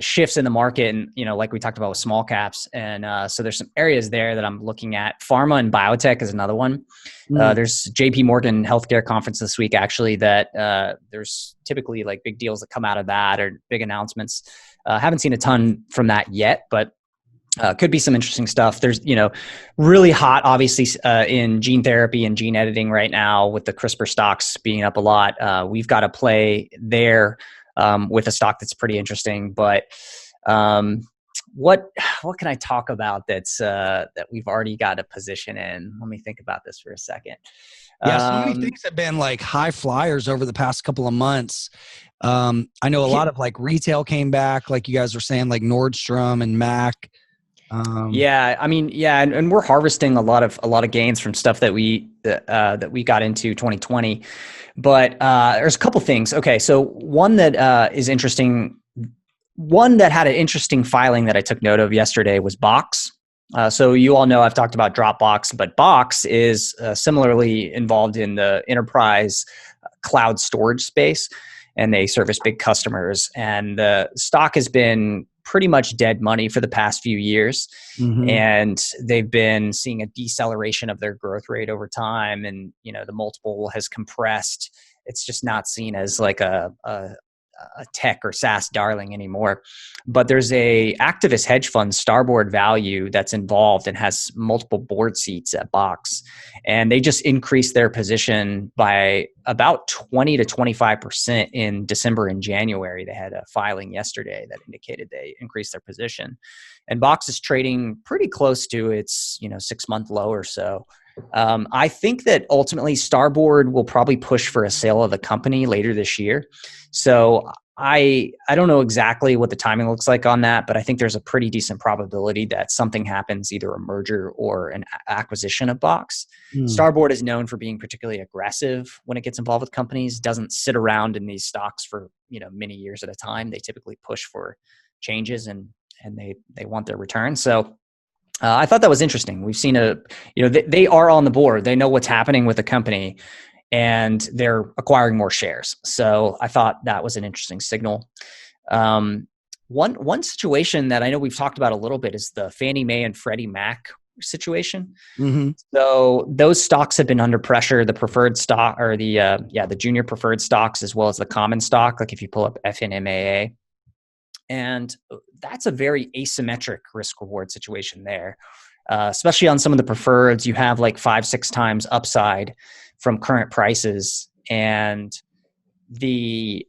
shifts in the market, and like we talked about with small caps, and so there's some areas there that I'm looking at. Pharma and biotech is another one. There's JP Morgan healthcare conference this week, actually, that there's typically like big deals that come out of that, or big announcements. Haven't seen a ton from that yet, but could be some interesting stuff. There's, really hot, obviously, in gene therapy and gene editing right now, with the CRISPR stocks being up a lot. We've got a play there with a stock that's pretty interesting. But what can I talk about that we've already got a position in? Let me think about this for a second. Yeah, so many things have been like high flyers over the past couple of months. I know a lot of like retail came back, like you guys were saying, like Nordstrom and Mac. And we're harvesting a lot of gains from stuff that we got into 2020. But there's a couple things. Okay, so one that is interesting. One that had an interesting filing that I took note of yesterday was Box. So you all know I've talked about Dropbox, but Box is similarly involved in the enterprise cloud storage space, and they service big customers. And the stock has been pretty much dead money for the past few years. And they've been seeing a deceleration of their growth rate over time. And, the multiple has compressed. It's just not seen as like a tech or SaaS darling anymore. But there's a activist hedge fund, Starboard Value, that's involved and has multiple board seats at Box. And they just increased their position by about 20 to 25% in December and January. They had a filing yesterday that indicated they increased their position. And Box is trading pretty close to its 6-month low or so. I think that ultimately Starboard will probably push for a sale of the company later this year. So I don't know exactly what the timing looks like on that, but I think there's a pretty decent probability that something happens, either a merger or an acquisition of Box. Starboard is known for being particularly aggressive when it gets involved with companies, doesn't sit around in these stocks for many years at a time. They typically push for changes and they want their return. So I thought that was interesting. We've seen they are on the board. They know what's happening with the company, and they're acquiring more shares. So I thought that was an interesting signal. One situation that I know we've talked about a little bit is the Fannie Mae and Freddie Mac situation. So those stocks have been under pressure. The preferred stock, or the junior preferred stocks, as well as the common stock. Like if you pull up FNMAA. And that's a very asymmetric risk reward situation there, especially on some of the preferreds. You have like 5-6 times upside from current prices. And the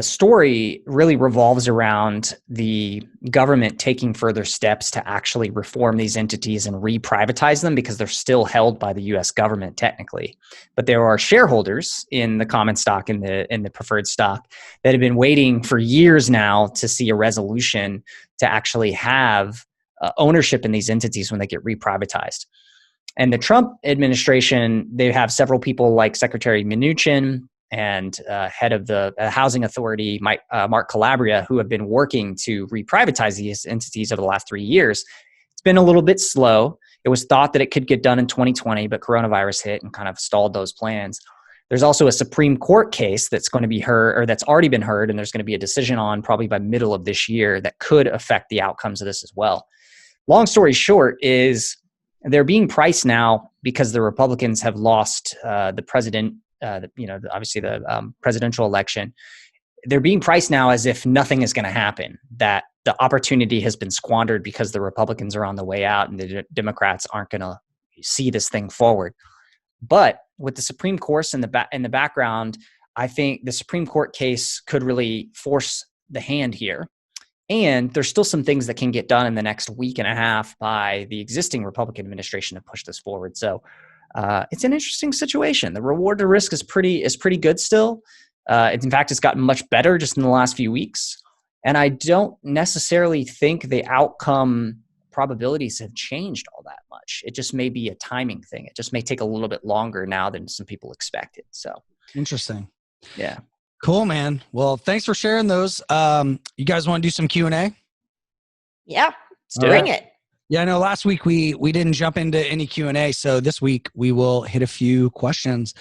story really revolves around the government taking further steps to actually reform these entities and re-privatize them, because they're still held by the U.S. government technically. But there are shareholders in the common stock and the preferred stock that have been waiting for years now to see a resolution to actually have ownership in these entities when they get re-privatized. And the Trump administration, they have several people like Secretary Mnuchin and head of the Housing Authority, Mark Calabria, who have been working to reprivatize these entities over the last 3 years. It's been a little bit slow. It was thought that it could get done in 2020, but coronavirus hit and kind of stalled those plans. There's also a Supreme Court case that's going to be heard, or that's already been heard, and there's going to be a decision on probably by middle of this year that could affect the outcomes of this as well. Long story short is they're being priced now because the Republicans have lost the president, obviously the presidential election. They're being priced now as if nothing is going to happen, that the opportunity has been squandered because the Republicans are on the way out and the Democrats aren't going to see this thing forward. But with the Supreme Court in the background, I think the Supreme Court case could really force the hand here. And there's still some things that can get done in the next week and a half by the existing Republican administration to push this forward. So it's an interesting situation. The reward to risk is pretty good still. In fact, it's gotten much better just in the last few weeks. And I don't necessarily think the outcome probabilities have changed all that much. It just may be a timing thing. It just may take a little bit longer now than some people expected. So interesting. Yeah. Cool, man. Well, thanks for sharing those. You guys want to do some Q&A? Yeah, let's doing it. Yeah, I know last week we didn't jump into any Q&A, so this week we will hit a few questions.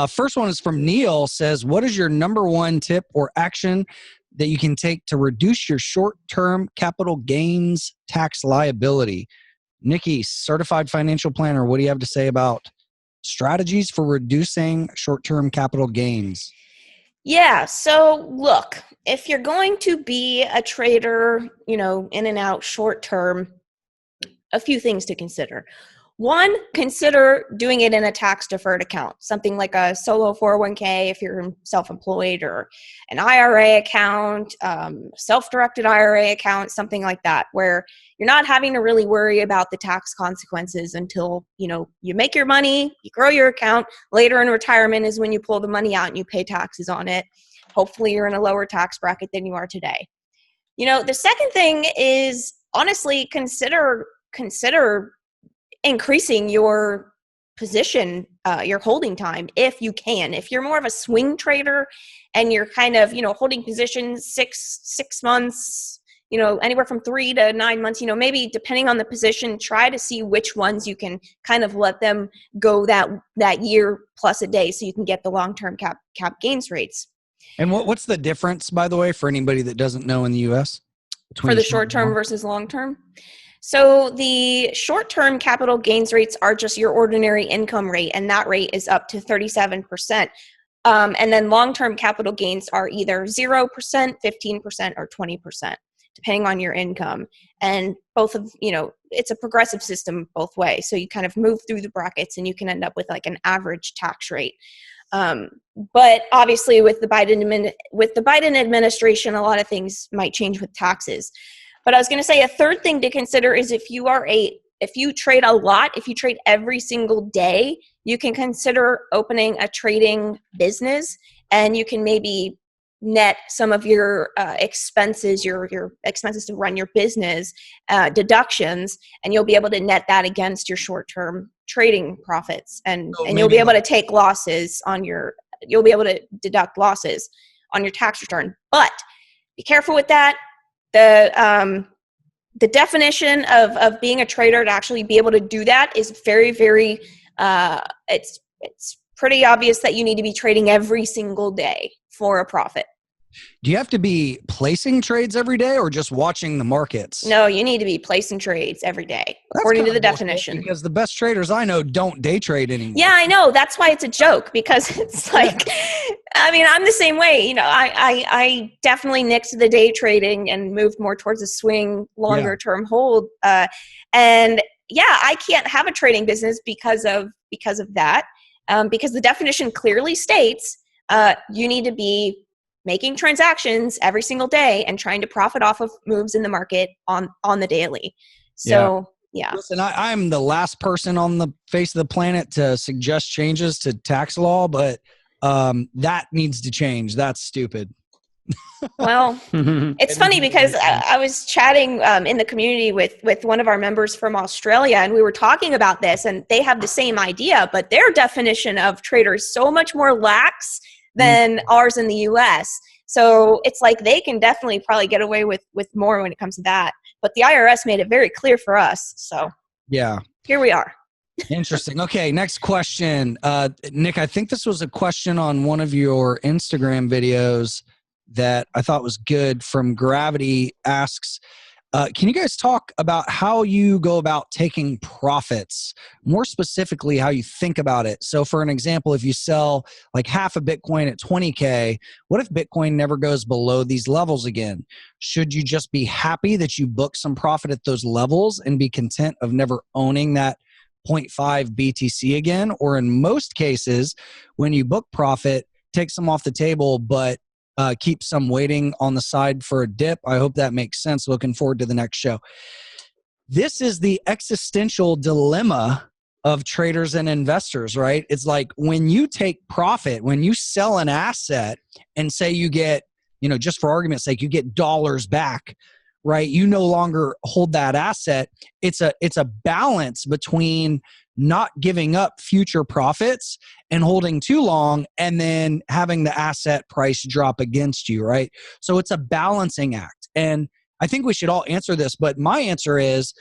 First one is from Neil, says, what is your number one tip or action that you can take to reduce your short-term capital gains tax liability? Nikki, certified financial planner, what do you have to say about strategies for reducing short-term capital gains? Yeah. So look, if you're going to be a trader, in and out short term, a few things to consider. One, consider doing it in a tax deferred account, something like a solo 401k if you're self-employed, or an IRA account, self-directed IRA account, something like that, where you're not having to really worry about the tax consequences until, you make your money, you grow your account. Later in retirement is when you pull the money out and you pay taxes on it. Hopefully you're in a lower tax bracket than you are today. The second thing is, honestly, consider increasing your position, your holding time, if you can. If you're more of a swing trader and you're kind of, holding positions six months, anywhere from 3 to 9 months, maybe depending on the position, try to see which ones you can kind of let them go that year plus a day so you can get the long-term cap gains rates. And what's the difference, by the way, for anybody that doesn't know in the U.S.? For the short-term versus long-term? So the short-term capital gains rates are just your ordinary income rate, and that rate is up to 37%. And then long-term capital gains are either 0%, 15%, or 20%, depending on your income. And both of, it's a progressive system both ways. So you kind of move through the brackets and you can end up with like an average tax rate. But obviously with the Biden administration, a lot of things might change with taxes. But I was going to say a third thing to consider is if you trade a lot, if you trade every single day, you can consider opening a trading business, and you can maybe net some of your expenses, your expenses to run your business, deductions, and you'll be able to net that against your short-term trading profits, and you'll be able to take losses you'll be able to deduct losses on your tax return. But be careful with that. The definition of being a trader to actually be able to do that is very, very, it's pretty obvious that you need to be trading every single day for a profit. Do you have to be placing trades every day or just watching the markets? No, you need to be placing trades every day, according to the definition. Because the best traders I know don't day trade anymore. Yeah, I know. That's why it's a joke, because it's like, I'm the same way. I definitely nixed the day trading and moved more towards a swing, longer term hold. And yeah, I can't have a trading business because of that. Because the definition clearly states you need to be making transactions every single day and trying to profit off of moves in the market on the daily. So, yeah. Listen, I'm the last person on the face of the planet to suggest changes to tax law, but that needs to change. That's stupid. Well, it's funny because I was chatting in the community with one of our members from Australia, and we were talking about this, and they have the same idea, but their definition of trader is so much more lax than ours in the US. So it's like they can definitely probably get away with more when it comes to that. But the IRS made it very clear for us. So yeah, here we are. Interesting. Okay, next question. Nick, I think this was a question on one of your Instagram videos that I thought was good. From Gravity asks, can you guys talk about how you go about taking profits? More specifically, how you think about it. So for an example, if you sell like half a Bitcoin at 20K, what if Bitcoin never goes below these levels again? Should you just be happy that you book some profit at those levels and be content of never owning that 0.5 BTC again? Or in most cases, when you book profit, take some off the table, but keep some waiting on the side for a dip. I hope that makes sense. Looking forward to the next show. This is the existential dilemma of traders and investors, right? It's like when you take profit, when you sell an asset and say you get, just for argument's sake, you get dollars back, right? You no longer hold that asset. It's a balance between not giving up future profits and holding too long and then having the asset price drop against you, right? So it's a balancing act. And I think we should all answer this, but my answer is,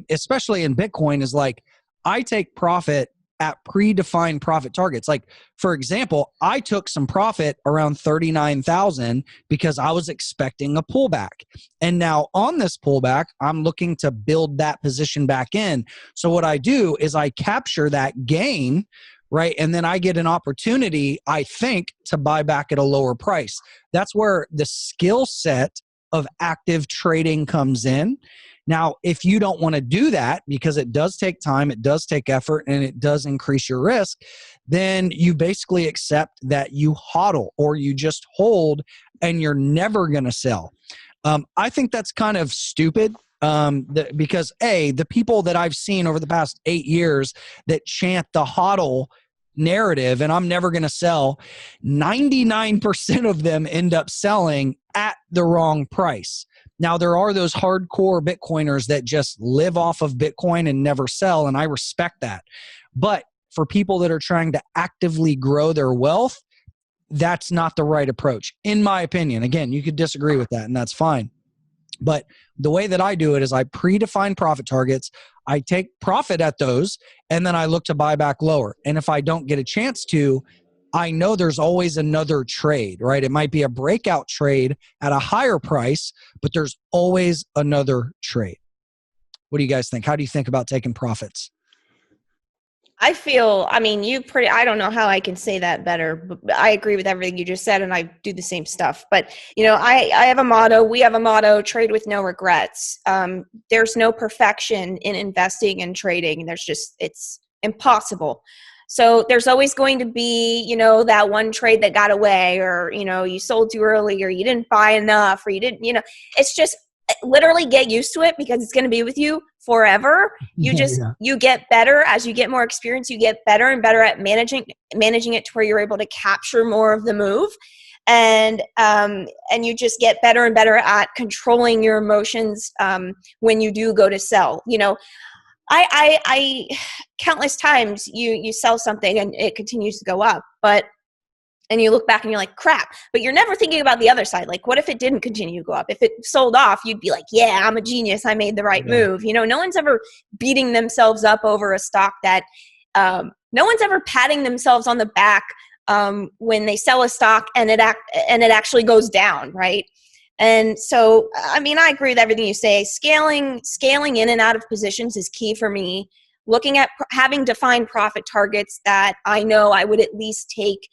especially in Bitcoin, is like, I take profit at predefined profit targets. Like, for example, I took some profit around 39,000 because I was expecting a pullback. And now on this pullback, I'm looking to build that position back in. So what I do is I capture that gain, right? And then I get an opportunity, I think, to buy back at a lower price. That's where the skill set of active trading comes in. Now, if you don't want to do that, because it does take time, it does take effort, and it does increase your risk, then you basically accept that you hodl or you just hold and you're never going to sell. I think that's kind of stupid because the people that I've seen over the past 8 years that chant the hodl narrative, and I'm never going to sell, 99% of them end up selling at the wrong price. Now, there are those hardcore Bitcoiners that just live off of Bitcoin and never sell, and I respect that. But for people that are trying to actively grow their wealth, that's not the right approach, in my opinion. Again, you could disagree with that, and that's fine. But the way that I do it is I predefine profit targets. I take profit at those, and then I look to buy back lower. And if I don't get a chance to, I know there's always another trade, right? It might be a breakout trade at a higher price, but there's always another trade. What do you guys think? How do you think about taking profits? I don't know how I can say that better, but I agree with everything you just said, and I do the same stuff. But, I have a motto, we have a motto, trade with no regrets. There's no perfection in investing and trading. It's impossible. So there's always going to be, that one trade that got away, or, you sold too early, or you didn't buy enough, or you didn't, it's just literally get used to it, because it's going to be with you forever. You get better as you get more experience. You get better and better at managing it to where you're able to capture more of the move. And you just get better and better at controlling your emotions when you do go to sell. I countless times you sell something and it continues to go up, and you look back and you're like, crap, but you're never thinking about the other side. Like, what if it didn't continue to go up? If it sold off, you'd be like, yeah, I'm a genius. I made the right move. No one's ever beating themselves up over a stock that, no one's ever patting themselves on the back when they sell a stock and it actually goes down, right? And so, I agree with everything you say. Scaling in and out of positions is key for me. Looking at having defined profit targets that I know I would at least take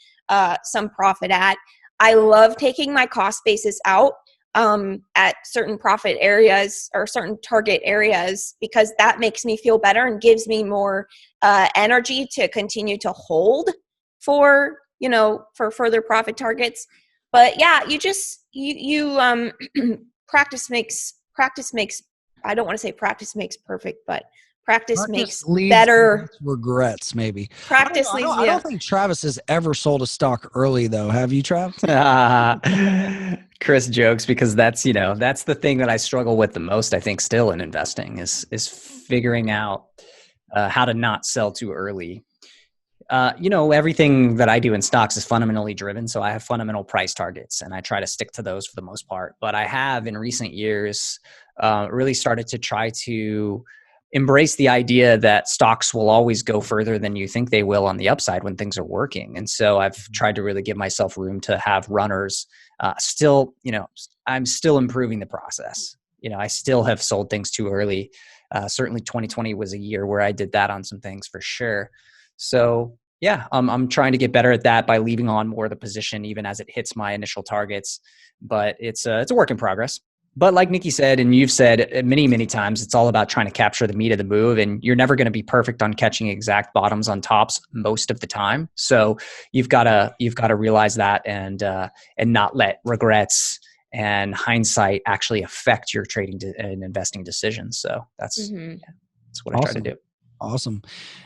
some profit at. I love taking my cost basis out at certain profit areas or certain target areas, because that makes me feel better and gives me more energy to continue to hold for further profit targets. But yeah, practice makes, I don't want to say practice makes perfect, but Practice makes leads better. regrets, maybe. Practice leads. I don't think Travis has ever sold a stock early, though. Have you, Travis? Chris jokes because that's the thing that I struggle with the most. I think still in investing is figuring out how to not sell too early. Everything that I do in stocks is fundamentally driven. So I have fundamental price targets and I try to stick to those for the most part. But I have in recent years really started to try to embrace the idea that stocks will always go further than you think they will on the upside when things are working. And so I've tried to really give myself room to have runners. Still, I'm still improving the process. I still have sold things too early. Certainly 2020 was a year where I did that on some things for sure. So yeah, I'm trying to get better at that by leaving on more of the position even as it hits my initial targets. But it's a work in progress. But like Nikki said, and you've said many, many times, it's all about trying to capture the meat of the move, and you're never going to be perfect on catching exact bottoms on tops most of the time. So you've got to realize that and not let regrets and hindsight actually affect your trading and investing decisions. So that's what I try to do. Awesome.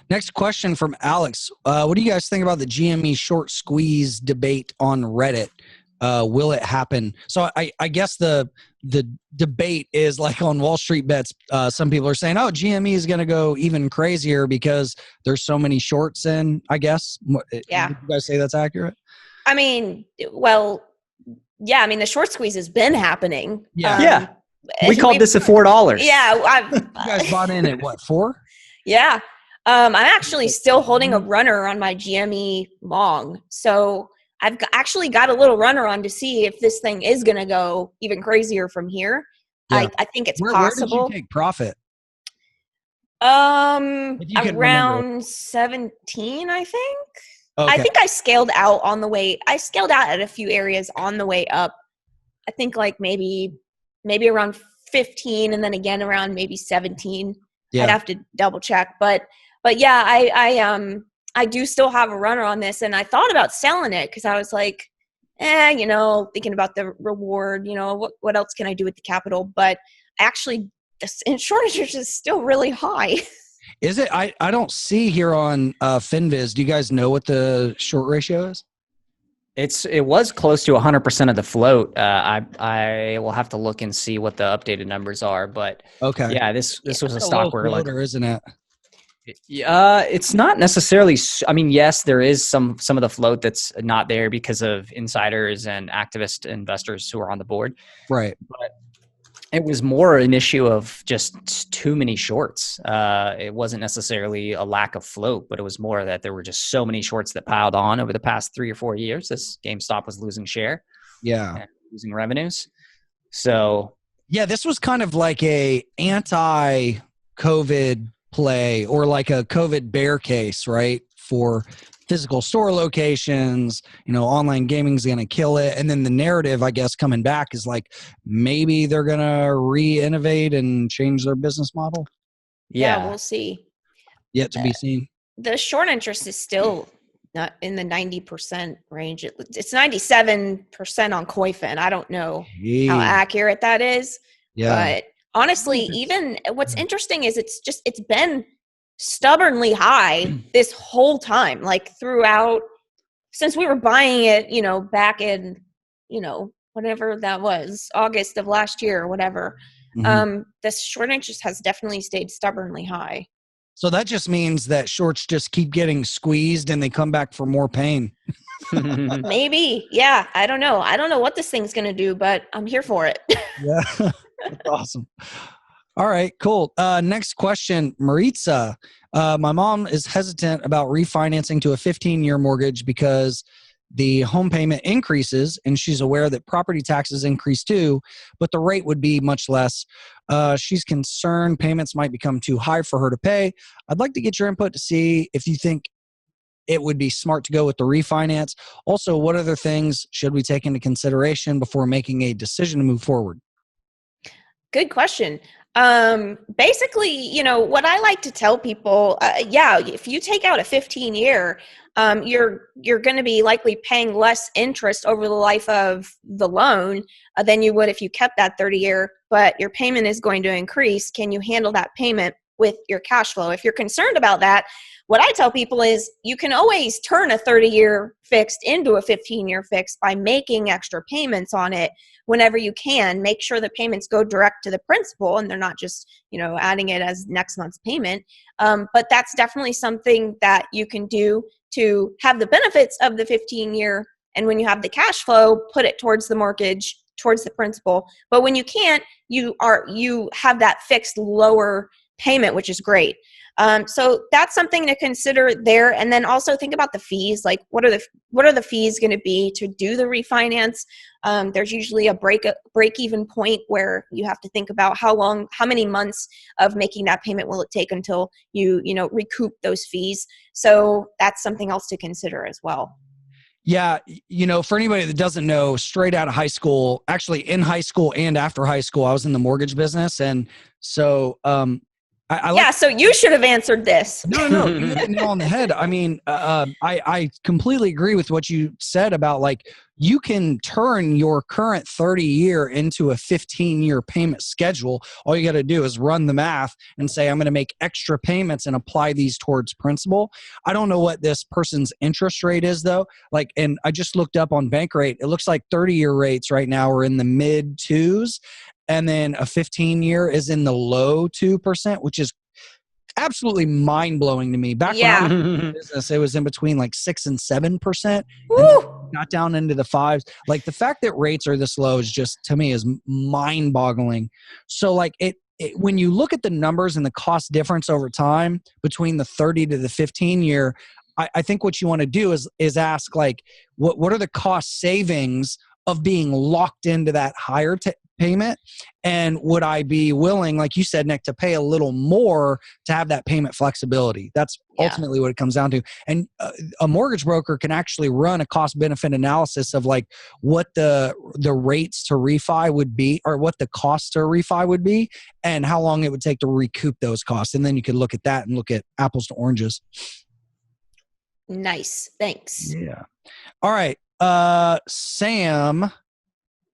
Next question from Alex. What do you guys think about the GME short squeeze debate on Reddit? Will it happen? So I guess the debate is like on Wall Street Bets. Some people are saying, GME is going to go even crazier because there's so many shorts in, I guess. Yeah. Would you guys say that's accurate? I mean, well, yeah. I mean, the short squeeze has been happening. Yeah. We called this at $4. Yeah. You guys bought in at what, 4? Yeah. I'm actually still holding a runner on my GME long. So I've actually got a little runner on to see if this thing is going to go even crazier from here. Yeah. I think it's possible. Where did you take profit? Around 17, I think. Okay. I think I scaled out on the way. I scaled out at a few areas on the way up. I think like maybe around 15 and then again around maybe 17. Yeah. I'd have to double check. But yeah, I do still have a runner on this, and I thought about selling it because I was like, thinking about the reward, what else can I do with the capital? But actually, the short interest is still really high. Is it? I don't see here on FinViz. Do you guys know what the short ratio is? It was close to 100% of the float. I will have to look and see what the updated numbers are, but okay. Yeah, this was a stock where floater, isn't it? It's not necessarily. I mean, yes, there is some of the float that's not there because of insiders and activist investors who are on the board. Right. But it was more an issue of just too many shorts. It wasn't necessarily a lack of float, but it was more that there were just so many shorts that piled on over the past 3 or 4 years. This GameStop was losing share. Yeah. And losing revenues. So yeah, this was kind of like a anti-COVID play or like a COVID bear case, right? For physical store locations, online gaming is going to kill it. And then the narrative, I guess, coming back is like, maybe they're going to re-innovate and change their business model. Yeah, we'll see. Yet to be seen. The short interest is still not in the 90% range. It's 97% on Koifin. I don't know how accurate that is. Yeah. But honestly, even what's interesting is it's been stubbornly high this whole time, like throughout, since we were buying it, back in, whatever that was, August of last year or whatever. This short interest has definitely stayed stubbornly high. So that just means that shorts just keep getting squeezed and they come back for more pain. Maybe. Yeah. I don't know. I don't know what this thing's going to do, but I'm here for it. Yeah. That's awesome. All right, cool. Next question, Maritza. My mom is hesitant about refinancing to a 15-year mortgage because the home payment increases, and she's aware that property taxes increase too, but the rate would be much less. She's concerned payments might become too high for her to pay. I'd like to get your input to see if you think it would be smart to go with the refinance. Also, what other things should we take into consideration before making a decision to move forward? Good question. Basically, what I like to tell people, if you take out a 15-year, you're going to be likely paying less interest over the life of the loan than you would if you kept that 30-year, but your payment is going to increase. Can you handle that payment with your cash flow. If you're concerned about that, what I tell people is you can always turn a 30-year fixed into a 15-year fixed by making extra payments on it whenever you can. Make sure the payments go direct to the principal and they're not just, adding it as next month's payment. But that's definitely something that you can do to have the benefits of the 15-year. And when you have the cash flow, put it towards the mortgage, towards the principal. But when you can't, you have that fixed lower payment, which is great. So that's something to consider there. And then also think about the fees. Like what are the fees going to be to do the refinance? There's usually a break even point where you have to think about how many months of making that payment will it take until you recoup those fees. So that's something else to consider as well. Yeah. For anybody that doesn't know, straight out of high school, actually in high school and after high school, I was in the mortgage business. And so, so you should have answered this. No, you hit the nail on the head. I mean, I completely agree with what you said about like, you can turn your current 30-year into a 15-year payment schedule. All you got to do is run the math and say, I'm going to make extra payments and apply these towards principal. I don't know what this person's interest rate is though. And I just looked up on Bankrate. It looks like 30-year rates right now are in the mid 2s. And then a 15-year is in the low 2%, which is absolutely mind-blowing to me. Back when I was in business, it was in between like 6 and 7%. Got down into the 5s. Like the fact that rates are this low is just, to me, is mind-boggling. So like when you look at the numbers and the cost difference over time between the 30 to the 15-year, I think what you want to do is ask like, what are the cost savings of being locked into that higher payment? And would I be willing, like you said, Nick, to pay a little more to have that payment flexibility? That's ultimately what it comes down to. And a mortgage broker can actually run a cost benefit analysis of like what the rates to refi would be, or what the cost to refi would be, and how long it would take to recoup those costs. And then you could look at that and look at apples to oranges. Nice. Thanks. Yeah. All right. Sam,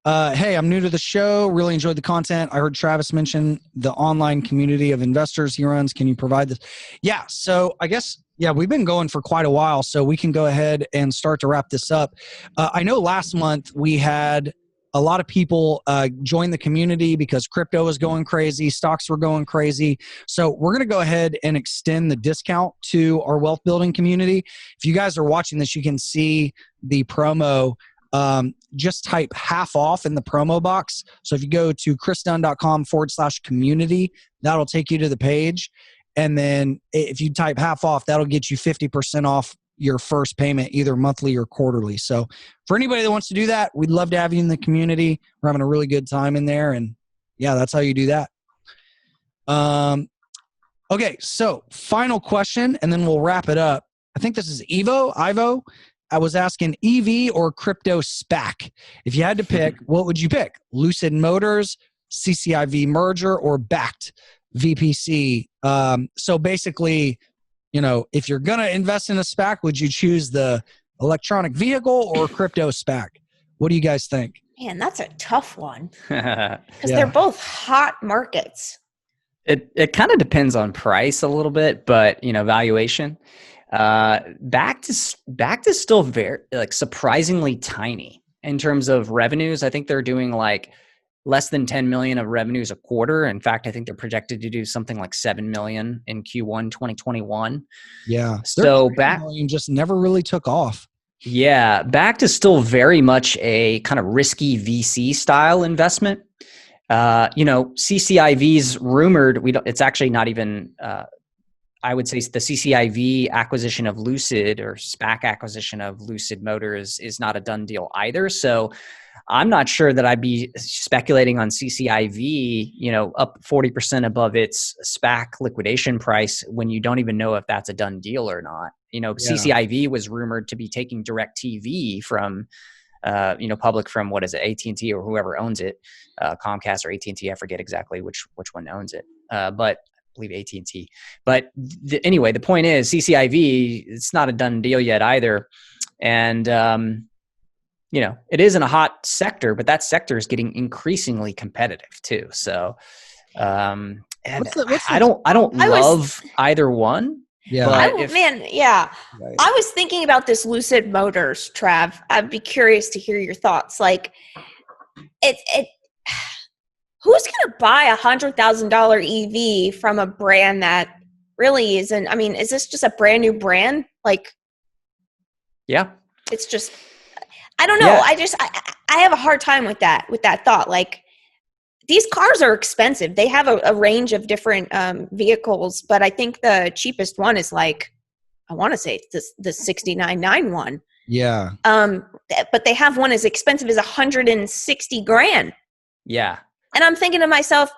hey, I'm new to the show. Really enjoyed the content. I heard Travis mention the online community of investors he runs. Can you provide this? Yeah. So I guess, we've been going for quite a while, so we can go ahead and start to wrap this up. I know last month we had a lot of people join the community because crypto was going crazy, stocks were going crazy. So we're going to go ahead and extend the discount to our wealth building community. If you guys are watching this, you can see the promo. Just type half off in the promo box. So if you go to chrisdunn.com/community, that'll take you to the page. And then if you type half off, that'll get you 50% off your first payment, either monthly or quarterly. So for anybody that wants to do that, we'd love to have you in the community. We're having a really good time in there. And that's how you do that. Okay. So final question, and then we'll wrap it up. I think this is Ivo. I was asking EV or crypto SPAC. If you had to pick, what would you pick? Lucid Motors, CCIV merger, or backed VPC? So basically, if you're going to invest in a SPAC, would you choose the electronic vehicle or crypto SPAC? What do you guys think? Man, that's a tough one because they're both hot markets. It kind of depends on price a little bit, but valuation. Backed is still very surprisingly tiny in terms of revenues. I think they're doing like less than 10 million of revenues a quarter. In fact, I think they're projected to do something like 7 million in Q1 2021. Yeah. So Backed just never really took off. Yeah. Backed is still very much a kind of risky VC style investment. CCIV's rumored, it's actually not even, I would say the CCIV acquisition of Lucid or SPAC acquisition of Lucid Motors is not a done deal either. So I'm not sure that I'd be speculating on CCIV, up 40% above its SPAC liquidation price when you don't even know if that's a done deal or not. CCIV was rumored to be taking DirecTV from, public from, what is it, AT&T or whoever owns it, Comcast or AT&T. I forget exactly which one owns it, but I believe AT&T. But anyway, the point is CCIV, it's not a done deal yet either. And, it isn't a hot sector, but that sector is getting increasingly competitive too. So I don't I was- love either one. Yeah. But Right. I was thinking about this Lucid Motors, Trav. I'd be curious to hear your thoughts. Like, it who's going to buy $100,000 EV from a brand that really isn't? I mean, is this just a brand new brand? Like, yeah, it's just, I don't know. Yeah. I have a hard time with that thought. Like, these cars are expensive. They have a range of different vehicles, but I think the cheapest one is like, I want to say it's the 69.9 one. Yeah. But they have one as expensive as 160 grand. yeah. And I'm thinking to myself,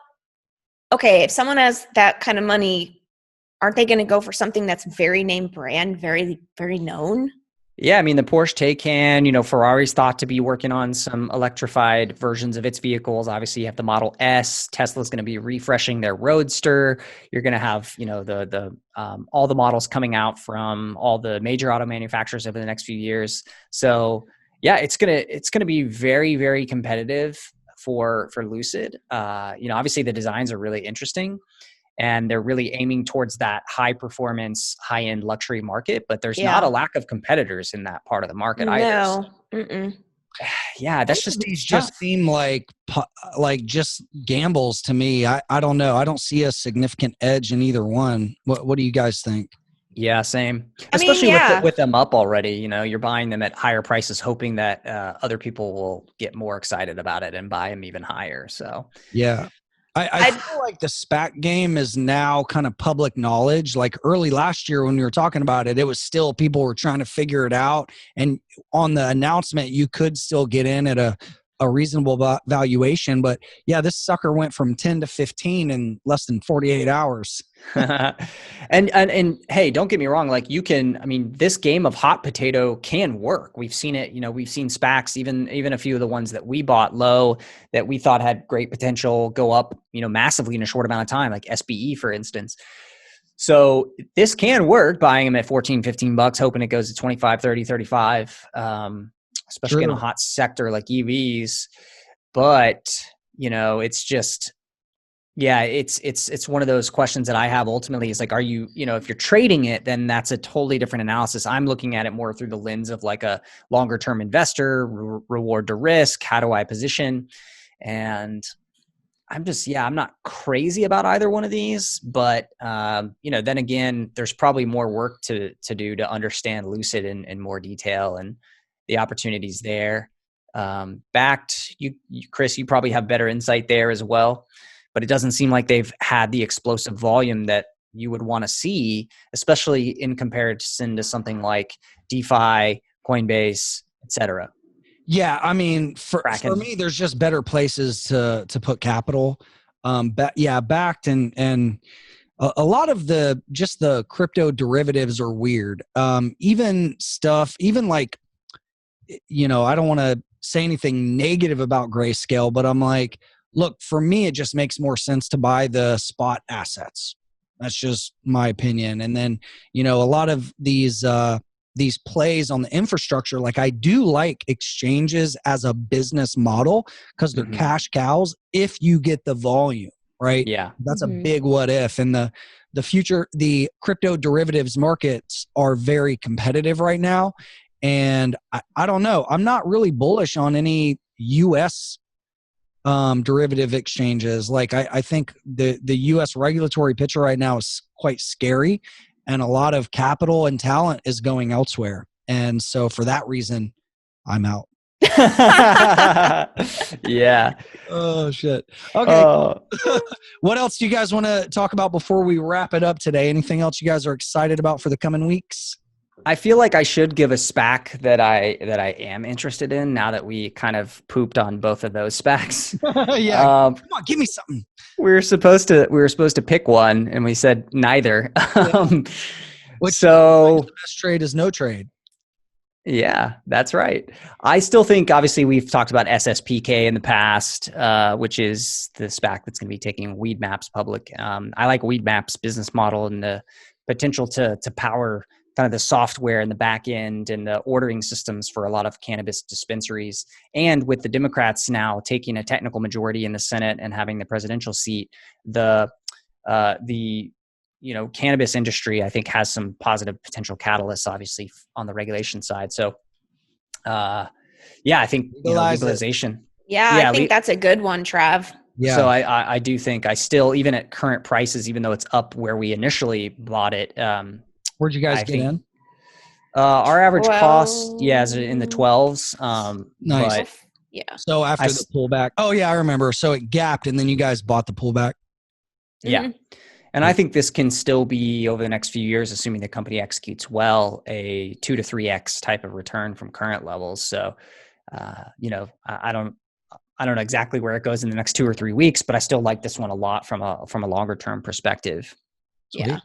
okay, if someone has that kind of money, aren't they going to go for something that's very name brand, very, very known? Yeah, I mean, the Porsche Taycan, Ferrari's thought to be working on some electrified versions of its vehicles. Obviously, you have the Model S. Tesla's going to be refreshing their Roadster. You're going to have, all the models coming out from all the major auto manufacturers over the next few years. So, yeah, it's gonna be very, very competitive for Lucid. Obviously, the designs are really interesting. And they're really aiming towards that high performance, high end luxury market, but there's not a lack of competitors in that part of the market either. No. Yeah, that's just these just seem like just gambles to me. I don't know. I don't see a significant edge in either one. What do you guys think? Yeah, same. I mean, Especially with them up already. You're buying them at higher prices, hoping that other people will get more excited about it and buy them even higher. So yeah. I feel like the SPAC game is now kind of public knowledge. Like early last year when we were talking about it, it was still people were trying to figure it out. And on the announcement, you could still get in at a reasonable valuation. But yeah, this sucker went from 10 to 15 in less than 48 hours. and hey, don't get me wrong. Like this game of hot potato can work. We've seen it, we've seen SPACs, even a few of the ones that we bought low that we thought had great potential go up, massively in a short amount of time, like SBE, for instance. So this can work, buying them at 14, 15 bucks, hoping it goes to 25, 30, 35, especially in a hot sector like EVs. But, it's just, yeah, it's one of those questions that I have ultimately is like, are you, if you're trading it, then that's a totally different analysis. I'm looking at it more through the lens of like a longer term investor, reward to risk. How do I position? And I'm not crazy about either one of these, but then again, there's probably more work to do to understand Lucid in more detail and the opportunities there. Backed, Chris, you probably have better insight there as well. But it doesn't seem like they've had the explosive volume that you would want to see, especially in comparison to something like DeFi, Coinbase, etc. Yeah, I mean, for me, there's just better places to put capital. Backed and a lot of the crypto derivatives are weird. Even like, I don't want to say anything negative about Grayscale, but I'm like, look, for me, it just makes more sense to buy the spot assets. That's just my opinion. And then, a lot of these plays on the infrastructure, like I do like exchanges as a business model because they're cash cows if you get the volume, right? Yeah. That's a big what if. And the future, the crypto derivatives markets are very competitive right now. And I don't know. I'm not really bullish on any U.S. Derivative exchanges. Like I think the U.S. regulatory picture right now is quite scary, and a lot of capital and talent is going elsewhere. And so for that reason, I'm out. Yeah. Oh shit. Okay. What else do you guys want to talk about before we wrap it up today? Anything else you guys are excited about for the coming weeks? I feel like I should give a SPAC that I am interested in now that we kind of pooped on both of those SPACs. Yeah. Come on, give me something. We were supposed to pick one and we said neither. Which so the best trade is no trade. Yeah, that's right. I still think, obviously, we've talked about SSPK in the past, which is the SPAC that's going to be taking Weedmaps public. I like Weedmaps' business model and the potential to power kind of the software and the back end and the ordering systems for a lot of cannabis dispensaries. And with the Democrats now taking a technical majority in the Senate and having the presidential seat, the the cannabis industry, I think, has some positive potential catalysts, obviously, on the regulation side. So, I think legalization. Yeah, I think that's a good one, Trav. Yeah. So I do think I still, even at current prices, even though it's up where we initially bought it. Where'd you guys get in? Our average cost, is in the 12s. Nice. But yeah. So after the pullback, I remember. So it gapped, and then you guys bought the pullback. Yeah. Mm-hmm. And I think this can still be, over the next few years, assuming the company executes well, a 2 to 3x type of return from current levels. So, I don't know exactly where it goes in the next 2 or 3 weeks, but I still like this one a lot from a longer term perspective. Yeah.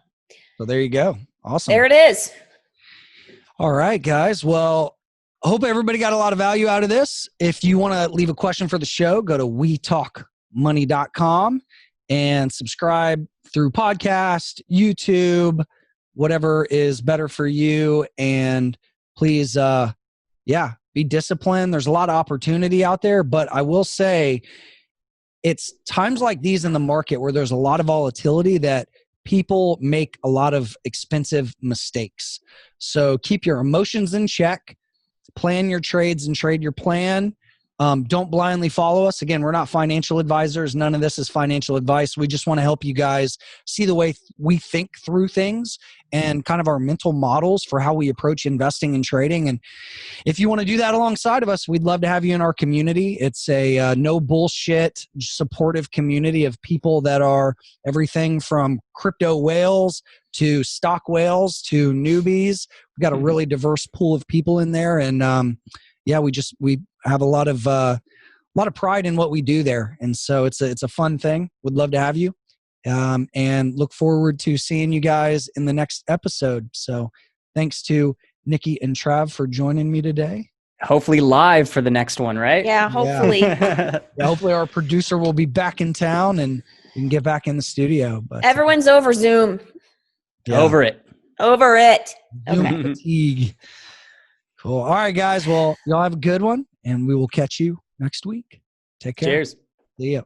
So there you go. Awesome. There it is. All right, guys. Well, I hope everybody got a lot of value out of this. If you want to leave a question for the show, go to wetalkmoney.com and subscribe through podcast, YouTube, whatever is better for you. And please, be disciplined. There's a lot of opportunity out there, but I will say it's times like these in the market where there's a lot of volatility that people make a lot of expensive mistakes. So keep your emotions in check, plan your trades and trade your plan. Don't blindly follow us. Again, we're not financial advisors. None of this is financial advice. We just want to help you guys see the way we think through things and kind of our mental models for how we approach investing and trading. And if you want to do that alongside of us, we'd love to have you in our community. It's a no bullshit, supportive community of people that are everything from crypto whales to stock whales to newbies. We've got a really diverse pool of people in there. And we have a lot of pride in what we do there. And so it's a fun thing. Would love to have you. And look forward to seeing you guys in the next episode. So thanks to Nikki and Trav for joining me today. Hopefully live for the next one, right? Yeah, hopefully. Hopefully our producer will be back in town and we can get back in the studio. But everyone's over Zoom. Over it. Zoom fatigue. Cool. All right, guys. Well, y'all have a good one, and we will catch you next week. Take care. Cheers. See ya.